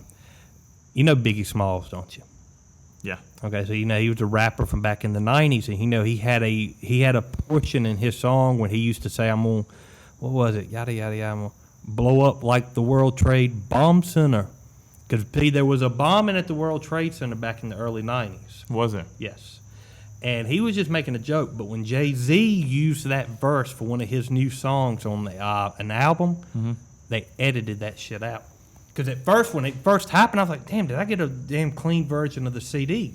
You know Biggie Smalls, don't you? Yeah. Okay, so he was a rapper from back in the '90s, and he had a portion in his song when he used to say, "I'm gonna, what was it? Yada yada yada, I'm gonna blow up like the World Trade Bomb Center." Because there was a bombing at the World Trade Center back in the early '90s. Was there? Yes. And he was just making a joke, but when Jay-Z used that verse for one of his new songs on an album, they edited that shit out. Because at first, when it first happened, I was like, damn, did I get a damn clean version of the CD?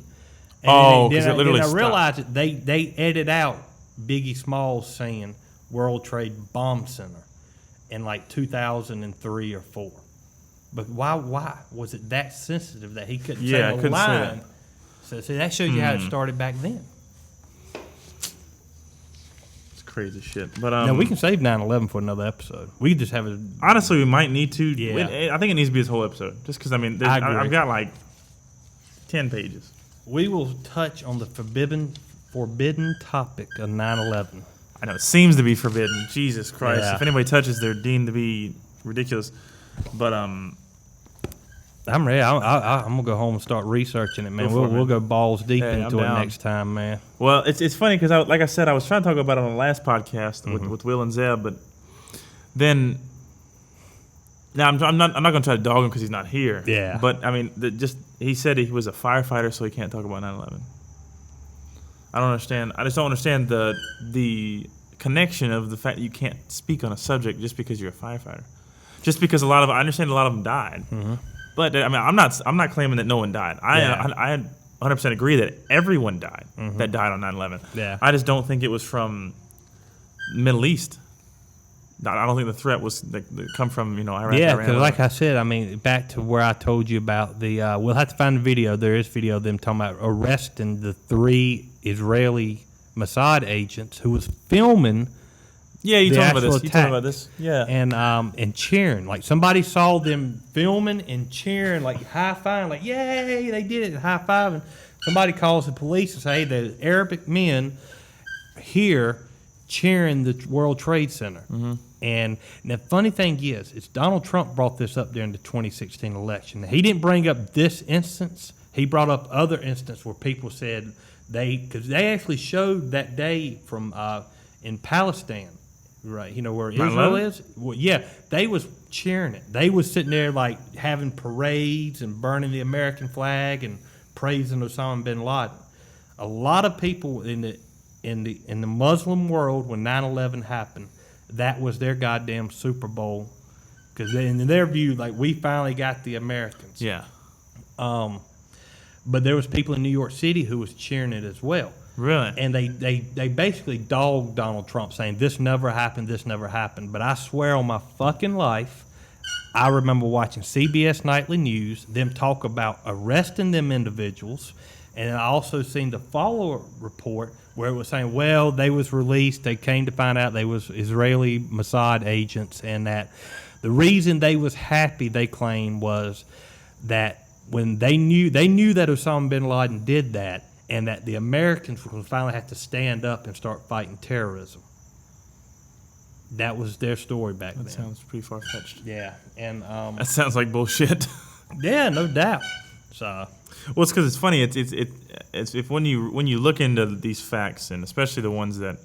And because it literally then I stopped. realized that they edited out Biggie Smalls saying World Trade Bomb Center in like 2003 or 4. But why was it that sensitive that he couldn't say a couldn't say line? that. So see, that shows you how it started back then. It's crazy shit. But Now, we can save 9/11 for another episode. We could just have it. honestly, we might need to. Yeah. I think it needs to be this whole episode. Just because, I mean, I agree. I've got like 10 pages. We will touch on the forbidden topic of 9/11. I know, it seems to be forbidden. Jesus Christ. Yeah. If anybody touches, they're deemed to be ridiculous. But, I'm ready. I'm gonna go home and start researching it, man. Go for it, man. We'll go balls deep Hey, into I'm it down. next time, man. well, it's funny because, like I said, I was trying to talk about it on the last podcast with Will and Zeb, but then Now I'm not going to try to dog him because he's not here. Yeah. But I mean, he said he was a firefighter, so he can't talk about 9/11. I don't understand. I just don't understand the connection of the fact that you can't speak on a subject just because you're a firefighter. Just because I understand a lot of them died. Mm-hmm. But I mean, I'm not claiming that no one died. I 100% agree that everyone died that died on 9/11. Yeah. I just don't think it was from Middle East. I don't think the threat was come from Iraq. Yeah, because like I said, I mean, back to where I told you about the. We'll have to find the video. There is video of them talking about arresting the 3 Israeli Mossad agents who was filming. Yeah, you told me about this. Yeah, and cheering, like somebody saw them filming and cheering, like high-fiving, like yay, they did it, high-fiving. Somebody calls the police and say, hey, the Arabic men here cheering the World Trade Center. Mm-hmm. And the funny thing is Donald Trump brought this up during the 2016 election. He didn't bring up this instance. He brought up other instances where people said because they actually showed that day from in Palestine, right? You know where Israel is. Well, yeah, they was cheering it. They was sitting there like having parades and burning the American flag and praising Osama bin Laden. A lot of people in the Muslim world, when 9/11 happened, that was their goddamn Super Bowl, because in their view, like, we finally got the Americans. Yeah. But there was people in New York City who was cheering it as well. Really? And they basically dogged Donald Trump, saying this never happened, this never happened. But I swear on my fucking life, I remember watching CBS Nightly News, them talk about arresting them individuals, and I also seen the follow-up report where it was saying, well, they was released. They came to find out they was Israeli Mossad agents, and that the reason they was happy, they claimed, was that when they knew that Osama bin Laden did that, and that the Americans would finally have to stand up and start fighting terrorism. That was their story back then. That sounds pretty far-fetched. Yeah, and that sounds like bullshit. Yeah, no doubt. So, well, it's because it's funny. It's if when you look into these facts, and especially the ones that,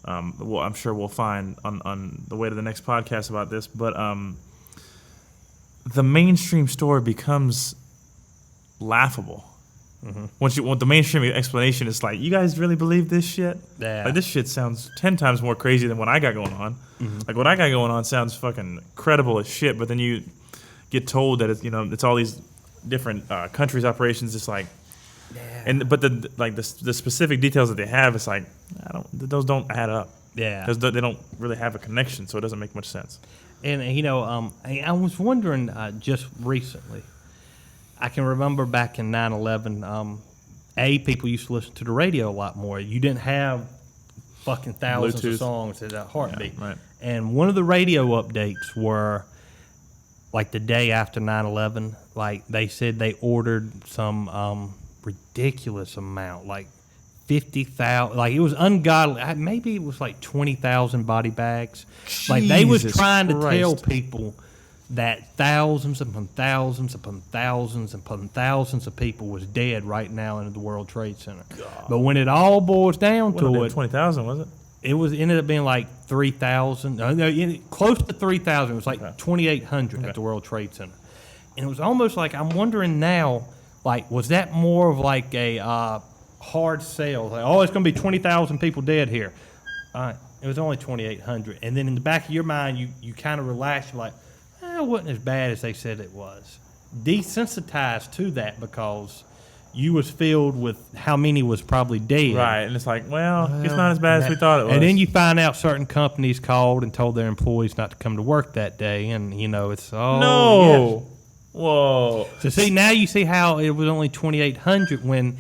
well, I'm sure we'll find on the way to the next podcast about this, but the mainstream story becomes laughable. Mm-hmm. Once the mainstream explanation is like, you guys really believe this shit? Yeah. Like, this shit sounds 10 times more crazy than what I got going on. Mm-hmm. Like, what I got going on sounds fucking credible as shit, but then you get told that it's all these different countries' operations. It's like, yeah. But the specific details that they have, it's like, those don't add up. Yeah, because they don't really have a connection, so it doesn't make much sense. And I was wondering just recently. I can remember back in 9/11, people used to listen to the radio a lot more. You didn't have fucking thousands Bluetooth. Of songs at a heartbeat. Yeah, right. And one of the radio updates were, like, the day after 9/11, like, they said they ordered some ridiculous amount, like 50,000, like, it was ungodly. Maybe it was like 20,000 body bags. Like, they was trying to tell people that thousands upon thousands upon thousands upon thousands of people was dead right now in the World Trade Center. God. But when it all boils down to it, 20,000 was it? It ended up being like 3,000. No, close to 3,000. It was like 2,800 at the World Trade Center, and it was almost like, I'm wondering now, like, was that more of like a hard sell? Like, oh, it's going to be 20,000 people dead here. It was only 2,800, and then in the back of your mind, you kind of relax. You're like, it wasn't as bad as they said it was. Desensitized to that because you was filled with how many was probably dead. Right, and it's like, well, it's not as bad as we thought it was. And then you find out certain companies called and told their employees not to come to work that day, and, it's all... No! Yes. Whoa. So, see, now you see how it was only 2,800 when,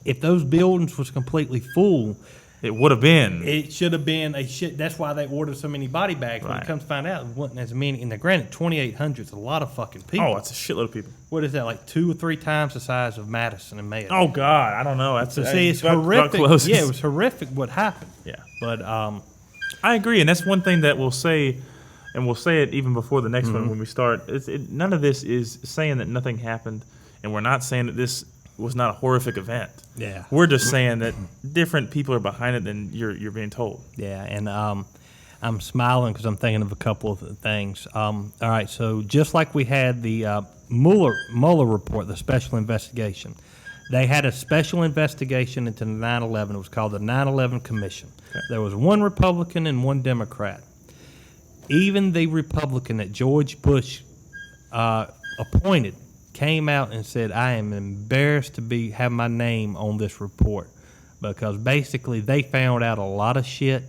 if those buildings was completely full... It would have been. It should have been a shit. That's why they ordered so many body bags. When it comes to find out, it wasn't as many. And granted, 2,800 is a lot of fucking people. Oh, that's a shitload of people. What is that, like 2 or 3 times the size of Madison and Mayo? Oh, God. I don't know. That's it's horrific. Yeah, it was horrific what happened. Yeah. But I agree. And that's one thing that we'll say, and we'll say it even before the next one when we start. None of this is saying that nothing happened, and we're not saying that this was not a horrific event. Yeah. We're just saying that different people are behind it than you're being told. Yeah, and I'm smiling because I'm thinking of a couple of things. All right, so just like we had the Mueller report, the special investigation, they had a special investigation into 9/11. It was called the 9/11 Commission. Okay. There was one Republican and one Democrat. Even the Republican that George Bush appointed came out and said, "I am embarrassed to have my name on this report," because basically they found out a lot of shit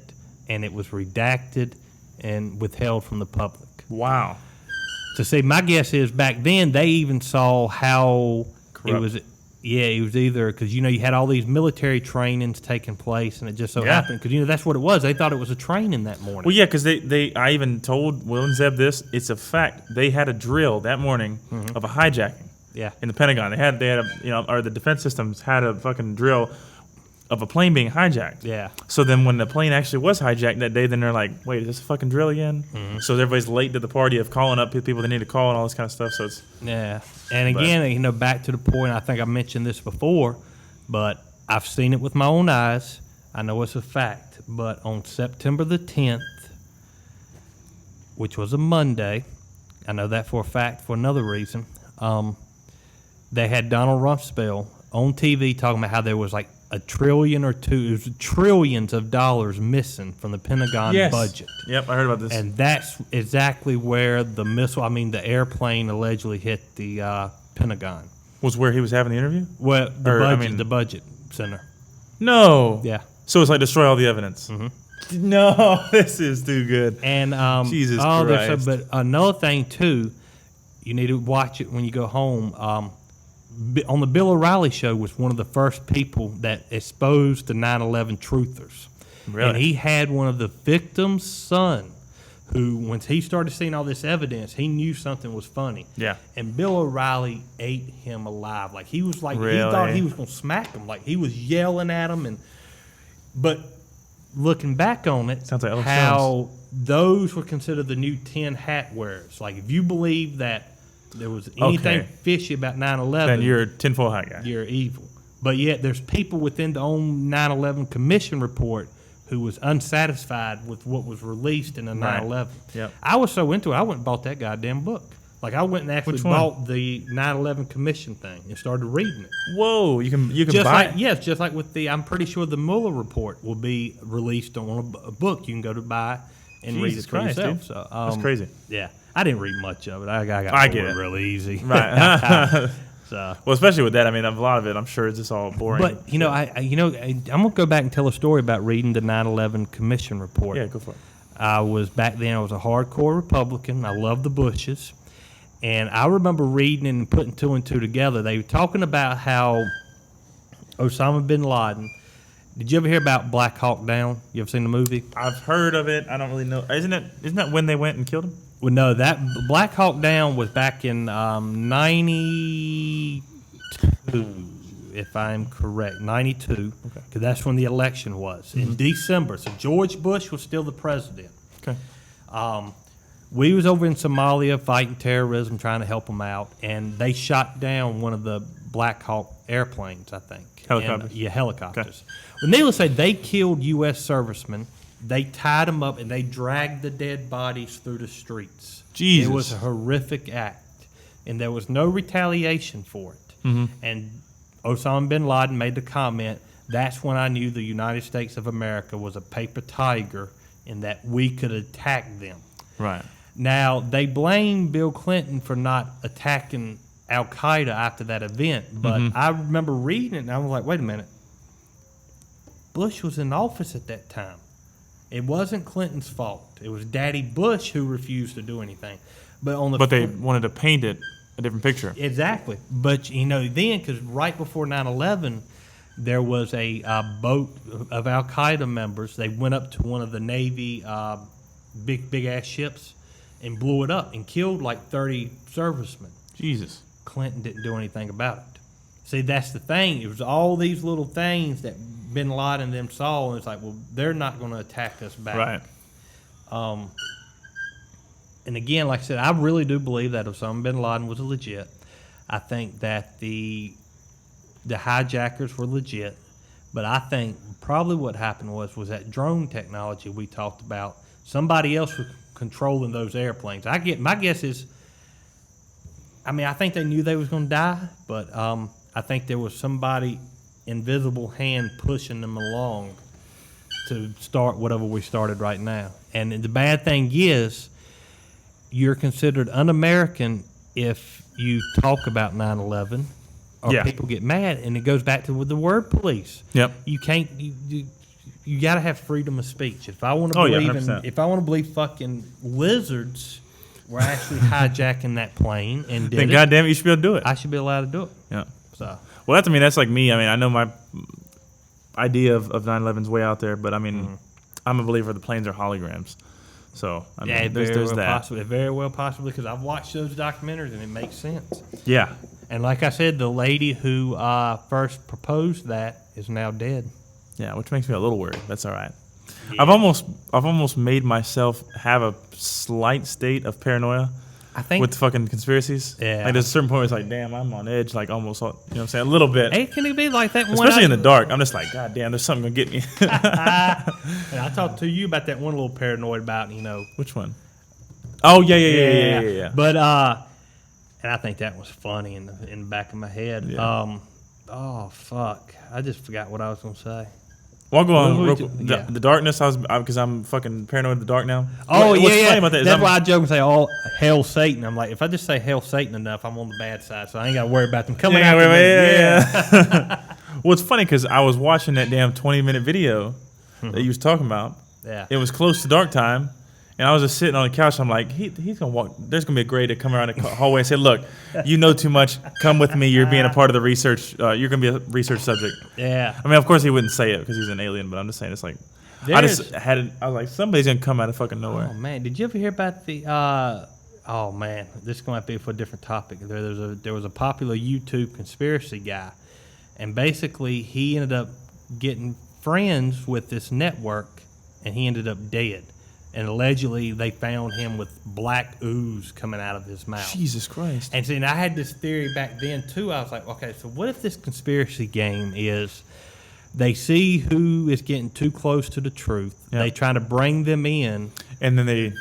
and it was redacted and withheld from the public. Wow. So see, my guess is back then they even saw how Corrupt. It was. Yeah, it was either because you had all these military trainings taking place, and it just so happened because that's what it was. They thought it was a training that morning. Well, yeah, because I even told Will and Zeb this. It's a fact. They had a drill that morning of a hijacking. Yeah. In the Pentagon, they had or the defense systems had a fucking drill of a plane being hijacked. Yeah. So then when the plane actually was hijacked that day, then they're like, wait, is this a fucking drill again? Mm-hmm. So everybody's late to the party of calling up people they need to call and all this kind of stuff. So it's And again, back to the point. I think I mentioned this before, but I've seen it with my own eyes. I know it's a fact. But on September the 10th, which was a Monday, I know that for a fact for another reason. They had Donald Rumsfeld on TV talking about how there was like $1 trillion or two, it was trillions of dollars missing from the Pentagon budget. Yep, I heard about this. And that's exactly where the airplane allegedly hit the Pentagon. Was where he was having the interview? Well, the budget center. No. Yeah. So it's like destroy all the evidence. Mm-hmm. No, this is too good. And Jesus Christ. But another thing too, you need to watch it when you go home. On the Bill O'Reilly show was one of the first people that exposed the 9/11 truthers. Really? And he had one of the victims' son who, once he started seeing all this evidence, he knew something was funny. Yeah. And Bill O'Reilly ate him alive. Like he was like really? He thought he was going to smack him. Like he was yelling at him. But looking back on it, sounds like how those were considered the new 10 hat wearers. Like if you believe that there was anything fishy about 9/11, then you're a tinfoil hat guy. You're evil. But yet there's people within the own 9/11 Commission report who was unsatisfied with what was released in the 9/11. Yep. I was so into it, I went and bought that goddamn book. Like I went and actually bought the 9/11 Commission thing and started reading it. Whoa, you can just buy it? Yes, just like with I'm pretty sure the Mueller report will be released on a book you can go to buy and read it for yourself. Dude. So that's crazy. Yeah. I didn't read much of it. I got get it really easy. Right. So, well, especially with that, I mean, a lot of it, I'm sure, is just all boring. But I'm gonna go back and tell a story about reading the 9/11 Commission report. Yeah, go for it. I was a hardcore Republican. I loved the Bushes, and I remember reading and putting two and two together. They were talking about how Osama bin Laden. Did you ever hear about Black Hawk Down? You ever seen the movie? I've heard of it. I don't really know. Isn't that when they went and killed him? Well, no, that Black Hawk Down was back in 92, if I'm correct, 92, because that's when the election was, in December. So George Bush was still the president. Okay. We was over in Somalia fighting terrorism, trying to help them out, and they shot down one of the Black Hawk airplanes, I think. Helicopters? Helicopters. Okay. Well, needless to say, they killed U.S. servicemen. They tied them up and they dragged the dead bodies through the streets. Jesus. It was a horrific act, and there was no retaliation for it. Mm-hmm. And Osama bin Laden made the comment, that's when I knew the United States of America was a paper tiger and that we could attack them. Right. Now, they blame Bill Clinton for not attacking Al-Qaeda after that event, but I remember reading it and I was like, wait a minute. Bush was in office at that time. It wasn't Clinton's fault. It was Daddy Bush who refused to do anything. But they wanted to paint it a different picture. Exactly. But, then, because right before 9/11, there was a boat of Al-Qaeda members. They went up to one of the Navy big-ass ships and blew it up and killed like 30 servicemen. Jesus. Clinton didn't do anything about it. See, that's the thing. It was all these little things that bin Laden and them saw, and it's like, well, they're not going to attack us back. Right. And again, like I said, I really do believe that Osama bin Laden was legit. I think that the hijackers were legit, but I think probably what happened was that drone technology we talked about Somebody else was controlling those airplanes. My guess is, I think they knew they was going to die, but I think there was somebody invisible hand pushing them along to start whatever we started right now. And the bad thing is, you're considered un-American if you talk about 9/11, or people get mad, and it goes back to the word police. Yep. You can't. You got to have freedom of speech. If I want to if I want to believe fucking lizards were actually hijacking that plane and did then goddamn it, you should be able to do it. I should be allowed to do it. Yeah. So. Well, that's like me. I know my idea of 9/11 is way out there, but I'm a believer the planes are holograms. So there's that. Very well possibly, because I've watched those documentaries and it makes sense. Yeah. And like I said, the lady who first proposed that is now dead. Yeah, which makes me a little worried. That's all right. Yeah. I've almost made myself have a slight state of paranoia. I think with fucking conspiracies. Yeah. Like there's a certain point where it's like, damn, I'm on edge, like almost, you know what I'm saying, a little bit. Hey, can it be like that? Especially in the dark. I'm just like, god damn, there's something gonna get me. And I talked to you about that one little paranoid about, Which one? Oh yeah. But and I think that was funny in the back of my head. Yeah. Oh fuck, I just forgot what I was gonna say. Well, I'll go on real quick. The darkness, because I'm fucking paranoid of the dark now. Oh, what's funny about that is that's why I joke and say, "Oh, hell, Satan." I'm like, if I just say "hell, Satan" enough, I'm on the bad side, so I ain't got to worry about them coming after me. Yeah. Well, it's funny because I was watching that damn 20-minute video that you was talking about. Yeah. It was close to dark time, and I was just sitting on the couch. I'm like, he's gonna walk. There's gonna be a grade to come around the hallway and say, "Look, you know too much. Come with me. You're being a part of the research. You're gonna be a research subject." Yeah. I mean, of course he wouldn't say it because he's an alien, but I'm just saying it's like I was like, somebody's gonna come out of fucking nowhere. Oh man, did you ever hear about the? Oh man, this is going to be for a different topic. There was a popular YouTube conspiracy guy, and basically he ended up getting friends with this network, and he ended up dead. And allegedly, they found him with black ooze coming out of his mouth. Jesus Christ. And see, and I had this theory back then, too. I was like, okay, so what if this conspiracy game is they see who is getting too close to the truth. Yep. They try to bring them in. And then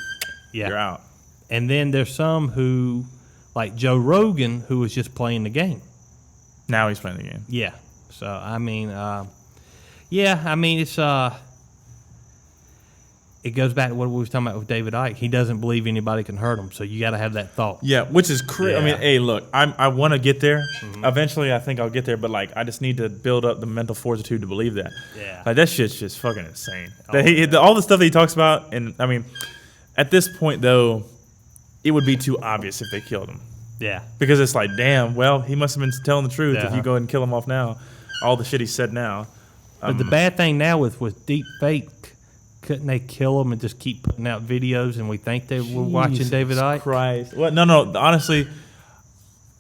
you're out. And then there's some who, like Joe Rogan, who was just playing the game. Now he's playing the game. Yeah. So, it's... It goes back to what we was talking about with David Icke. He doesn't believe anybody can hurt him, so you got to have that thought. Yeah, which is crazy. Yeah. I mean, hey, look, I want to get there. Mm-hmm. Eventually, I think I'll get there, but I just need to build up the mental fortitude to believe that. Yeah, that shit's just fucking insane. All the stuff that he talks about, and I mean, at this point though, it would be too obvious if they killed him. Yeah, because it's like, damn, well, he must have been telling the truth. If you go ahead and kill him off now, all the shit he said now. But the bad thing now with deep fake. Couldn't they kill them and just keep putting out videos and we think they were watching David Icke? Christ. Well, no. Honestly,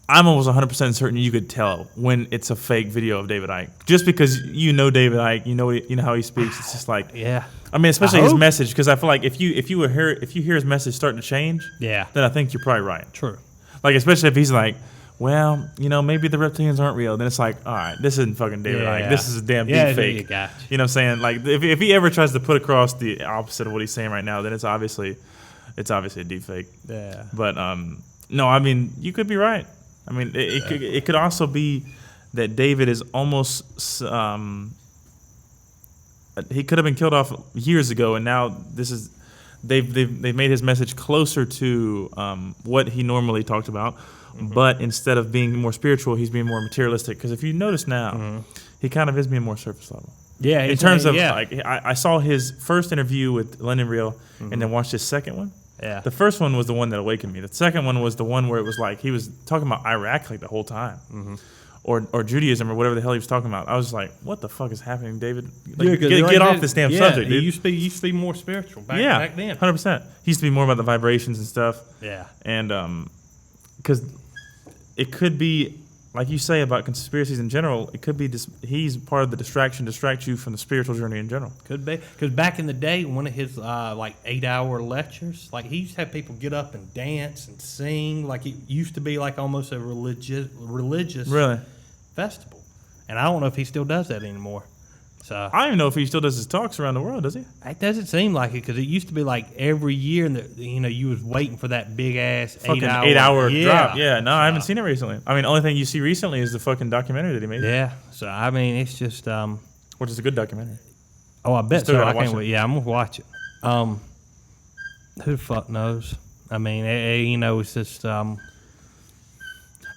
I'm almost 100% certain you could tell when it's a fake video of David Icke. Just because you know David Icke, you know how he speaks. It's just like, yeah. I mean, especially his message, because I feel like if you hear his message starting to change, yeah, then I think you're probably right. True. Like especially if he's like, well, maybe the reptilians aren't real. Then it's like, all right, this isn't fucking David Icke. This is a damn deep fake. You know what I'm saying? Like, if he ever tries to put across the opposite of what he's saying right now, then it's obviously a deep fake. Yeah. But no, I mean, you could be right. I mean, it could also be that David is almost he could have been killed off years ago, and now this is they've made his message closer to what he normally talked about. Mm-hmm. But instead of being more spiritual, he's being more materialistic. Because if you notice now, he kind of is being more surface level. Yeah. In terms of, like, I saw his first interview with Lennon Real and then watched his second one. Yeah. The first one was the one that awakened me. The second one was the one where it was like he was talking about Iraq like the whole time. Mm-hmm. Or Judaism or whatever the hell he was talking about. I was like, what the fuck is happening, David? Like, get off this damn subject, dude. He used to be more spiritual back then. 100%. He used to be more about the vibrations and stuff. Yeah. And because it could be, like you say about conspiracies in general, it could be he's part of the distract you from the spiritual journey in general. Could be. Because back in the day, one of his 8-hour lectures, like he used to have people get up and dance and sing. Like it used to be like almost a religious really festival. And I don't know if he still does that anymore. So I don't even know if he still does his talks around the world, does he? it doesn't seem like it because it used to be like every year, and you was waiting for that big ass Fucking 8 hour 8 hour yeah. drop. Yeah, no, I haven't seen it recently. I mean, the only thing you see recently is the fucking documentary that he made. Yeah. So I mean, it's just Which is a good documentary. I bet Still so. gotta I can't watch wait. Yeah, I'm gonna watch it. Who the fuck knows? I mean, it's just I don't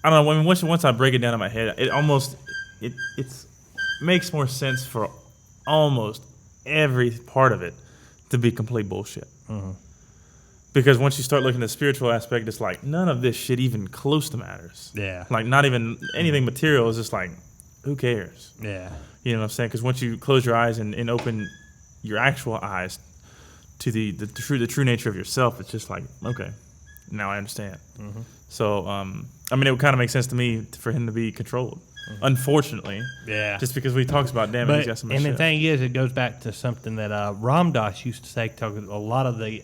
know. I mean, once I break it down in my head, it makes more sense for almost every part of it to be complete bullshit. Mm-hmm. Because once you start looking at the spiritual aspect, it's like none of this shit even close to matters. Yeah. Like not even anything material is just like, who cares? Yeah. You know what I'm saying? Because once you close your eyes and open your actual eyes to the true nature of yourself, it's just like, okay, now I understand. Mm-hmm. So, I mean, it would kind of make sense to me for him to be controlled. Unfortunately, Yeah. just because we talks about damn it, he's got some and shit. the thing is, it goes back to something that Ram Dass used to say. Talking a lot of the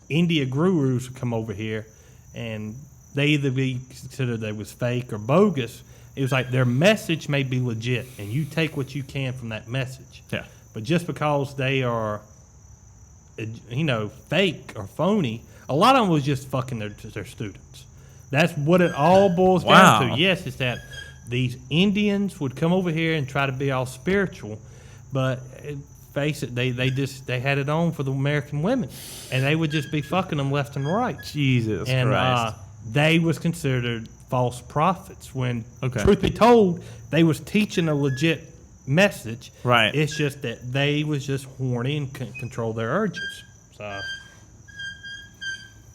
India gurus would come over here, and they either be considered they was fake or bogus. It was like their message may be legit, and you take what you can from that message. Yeah. But just because they are, fake or phony, a lot of them was just fucking their students. That's what it all boils down Wow. to. Yes, it's that these Indians would come over here and try to be all spiritual, but face it, they had it on for the American women, and they would just be fucking them left and right. Jesus And Christ. they was considered false prophets when, Okay. truth be told, they was teaching a legit message. Right. It's just that they was just horny and control their urges. So,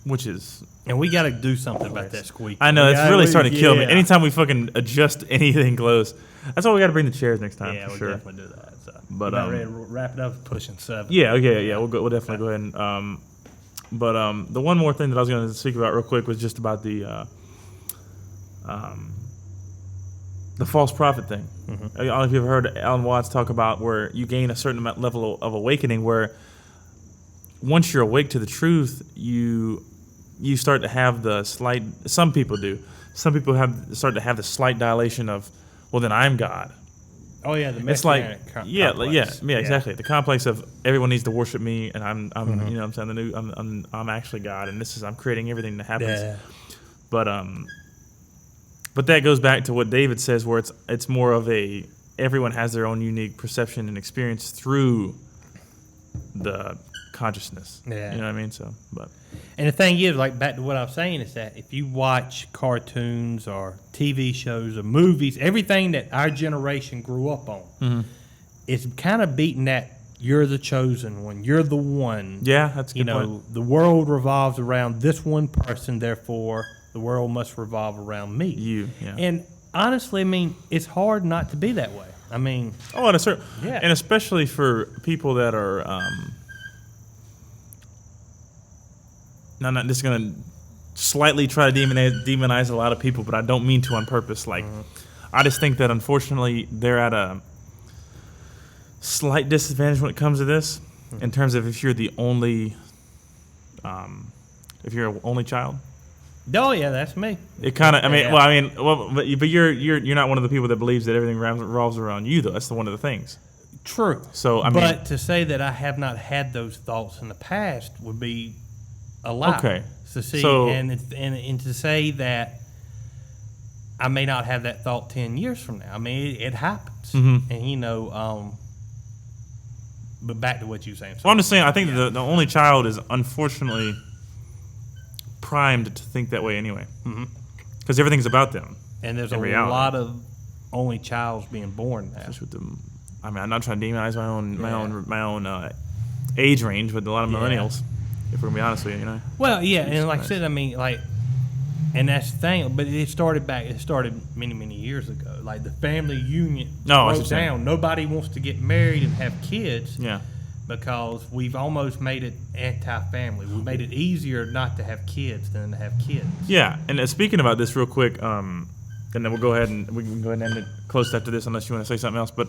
Which is, and we got to do something about that squeak. I know, We it's gotta really leave, starting to kill me. yeah. Anytime we fucking adjust anything close, that's why we got to bring the chairs next time, Yeah, for we'll sure. definitely do that. So, But, about ready to wrap it up, pushing 7. Yeah, okay, yeah, we'll definitely go ahead and, the one more thing that I was going to speak about real quick was just about the false prophet thing. Mm-hmm. I don't know if you've heard Alan Watts talk about where you gain a certain level of awakening where once you're awake to the truth, you start to have the slight, some people do, some people start to have the slight dilation of, well, then I'm God. Oh yeah, the It's like, Messianic yeah, complex. exactly. The complex of everyone needs to worship me, and I'm Mm-hmm. you know, what I'm saying I'm actually God, and I'm creating everything that happens. Yeah. But that goes back to what David says, where it's more of a everyone has their own unique perception and experience through the consciousness. Yeah. You know what I mean? So, but And the thing is, like back to what I was saying, is that if you watch cartoons or TV shows or movies, everything that our generation grew up on, it's kind of beating that you're the chosen one, you're the one. yeah, that's a good point. The world revolves around this one person, therefore the world must revolve around me. You, yeah. And honestly, I mean, it's hard not to be that way. I mean, Oh, and a certain, Yeah. and especially for people that are. Now, I'm not just gonna slightly try to demonize a lot of people, but I don't mean to on purpose. Like, I just think that unfortunately they're at a slight disadvantage when it comes to this, in terms of if you're the only, if you're an only child. oh yeah, that's me. It kind of, Yeah. but you're not one of the people that believes that everything revolves around you, though. That's one of the things. True. So I mean, But to say that I have not had those thoughts in the past would be a lie. Okay. So see, So- and to say that I may not have that thought 10 years from now. I mean, it happens. Mhm. And but back to what you were saying. well, I'm just saying. I think that the only child is unfortunately primed to think that way anyway, because everything's about them. And there's in a reality. lot of only childs being born now. Especially with them. I mean, I'm not trying to demonize my own age range, but a lot of Yeah. millennials. If we're gonna be honest with you, you know. Well, yeah, and like I nice. said, I mean, like, and that's the thing. But it started many, many years ago. Like the family union No, I see broke what you're saying. down. Nobody wants to get married and have kids Yeah. because we've almost made it anti-family. We made it easier not to have kids than to have kids. Yeah, and speaking about this real quick, and then we can go ahead and end it close after this, unless you want to say something else. But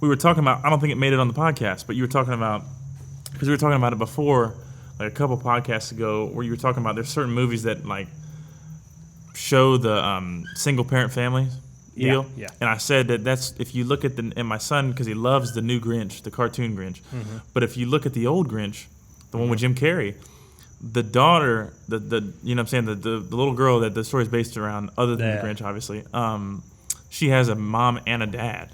we were talking about. I don't think it made it on the podcast, but you were talking about, because we were talking about it before, like a couple podcasts ago, where you were talking about there's certain movies that like show the single parent families deal. Yeah. And I said that's if you look at and my son, because he loves the new Grinch, the cartoon Grinch. But if you look at the old Grinch, the one with Jim Carrey, the daughter, the you know what I'm saying, the little girl that the story is based around, other than the Grinch, obviously, she has a mom and a dad.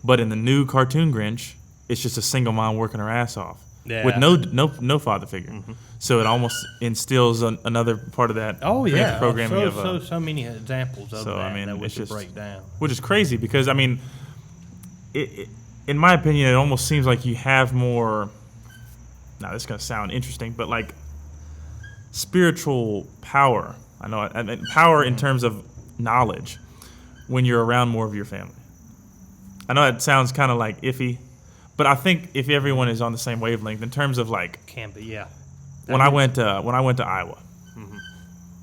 But in the new cartoon Grinch, it's just a single mom working her ass off with no father figure. So it almost instills another part of that programming so many examples of that we could break down. Which is crazy because, I mean, in my opinion, it almost seems like you have more, now this is going to sound interesting, but like spiritual power. I mean, power in terms of knowledge when you're around more of your family. I know it sounds kind of like iffy, but I think if everyone is on the same wavelength in terms of like, can be, yeah. When I went to Iowa,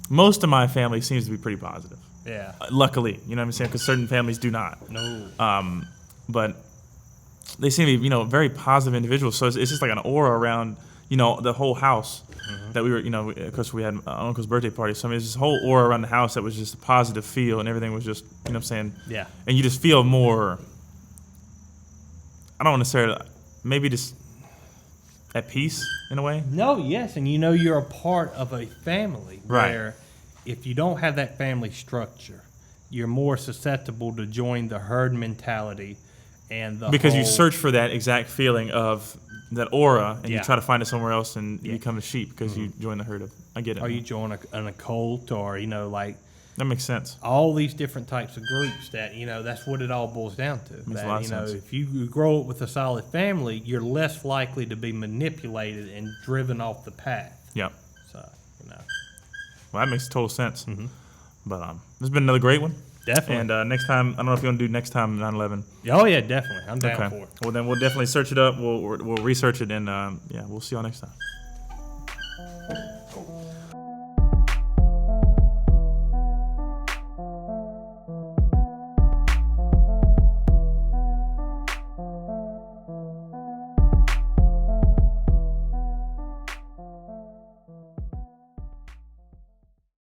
most of my family seems to be pretty positive. Yeah. Luckily, you know what I'm saying, because certain families do not. No. But they seem to be, very positive individuals. So it's just like an aura around, the whole house that we were, of course we had uncle's birthday party. So I mean, there's this whole aura around the house that was just a positive feel, and everything was just, you know what I'm saying? Yeah. And you just feel more, I don't necessarily, maybe just at peace in a way. No, yes, and you're a part of a family where if you don't have that family structure, you're more susceptible to join the herd mentality and because you search for that exact feeling of that aura, and you try to find it somewhere else, and you become a sheep because you join the herd of. I get it. Or you join a cult, or like. That makes sense. All these different types of groups that, that's what it all boils down to. Makes a lot of sense. If you grow up with a solid family, you're less likely to be manipulated and driven off the path. Yeah. So, Well, that makes total sense. But this has been another great one. Definitely. And next time, I don't know if you want to do next time 9/11. Oh, yeah, definitely. I'm down for it. Well, then we'll definitely search it up. We'll research it, and we'll see y'all next time.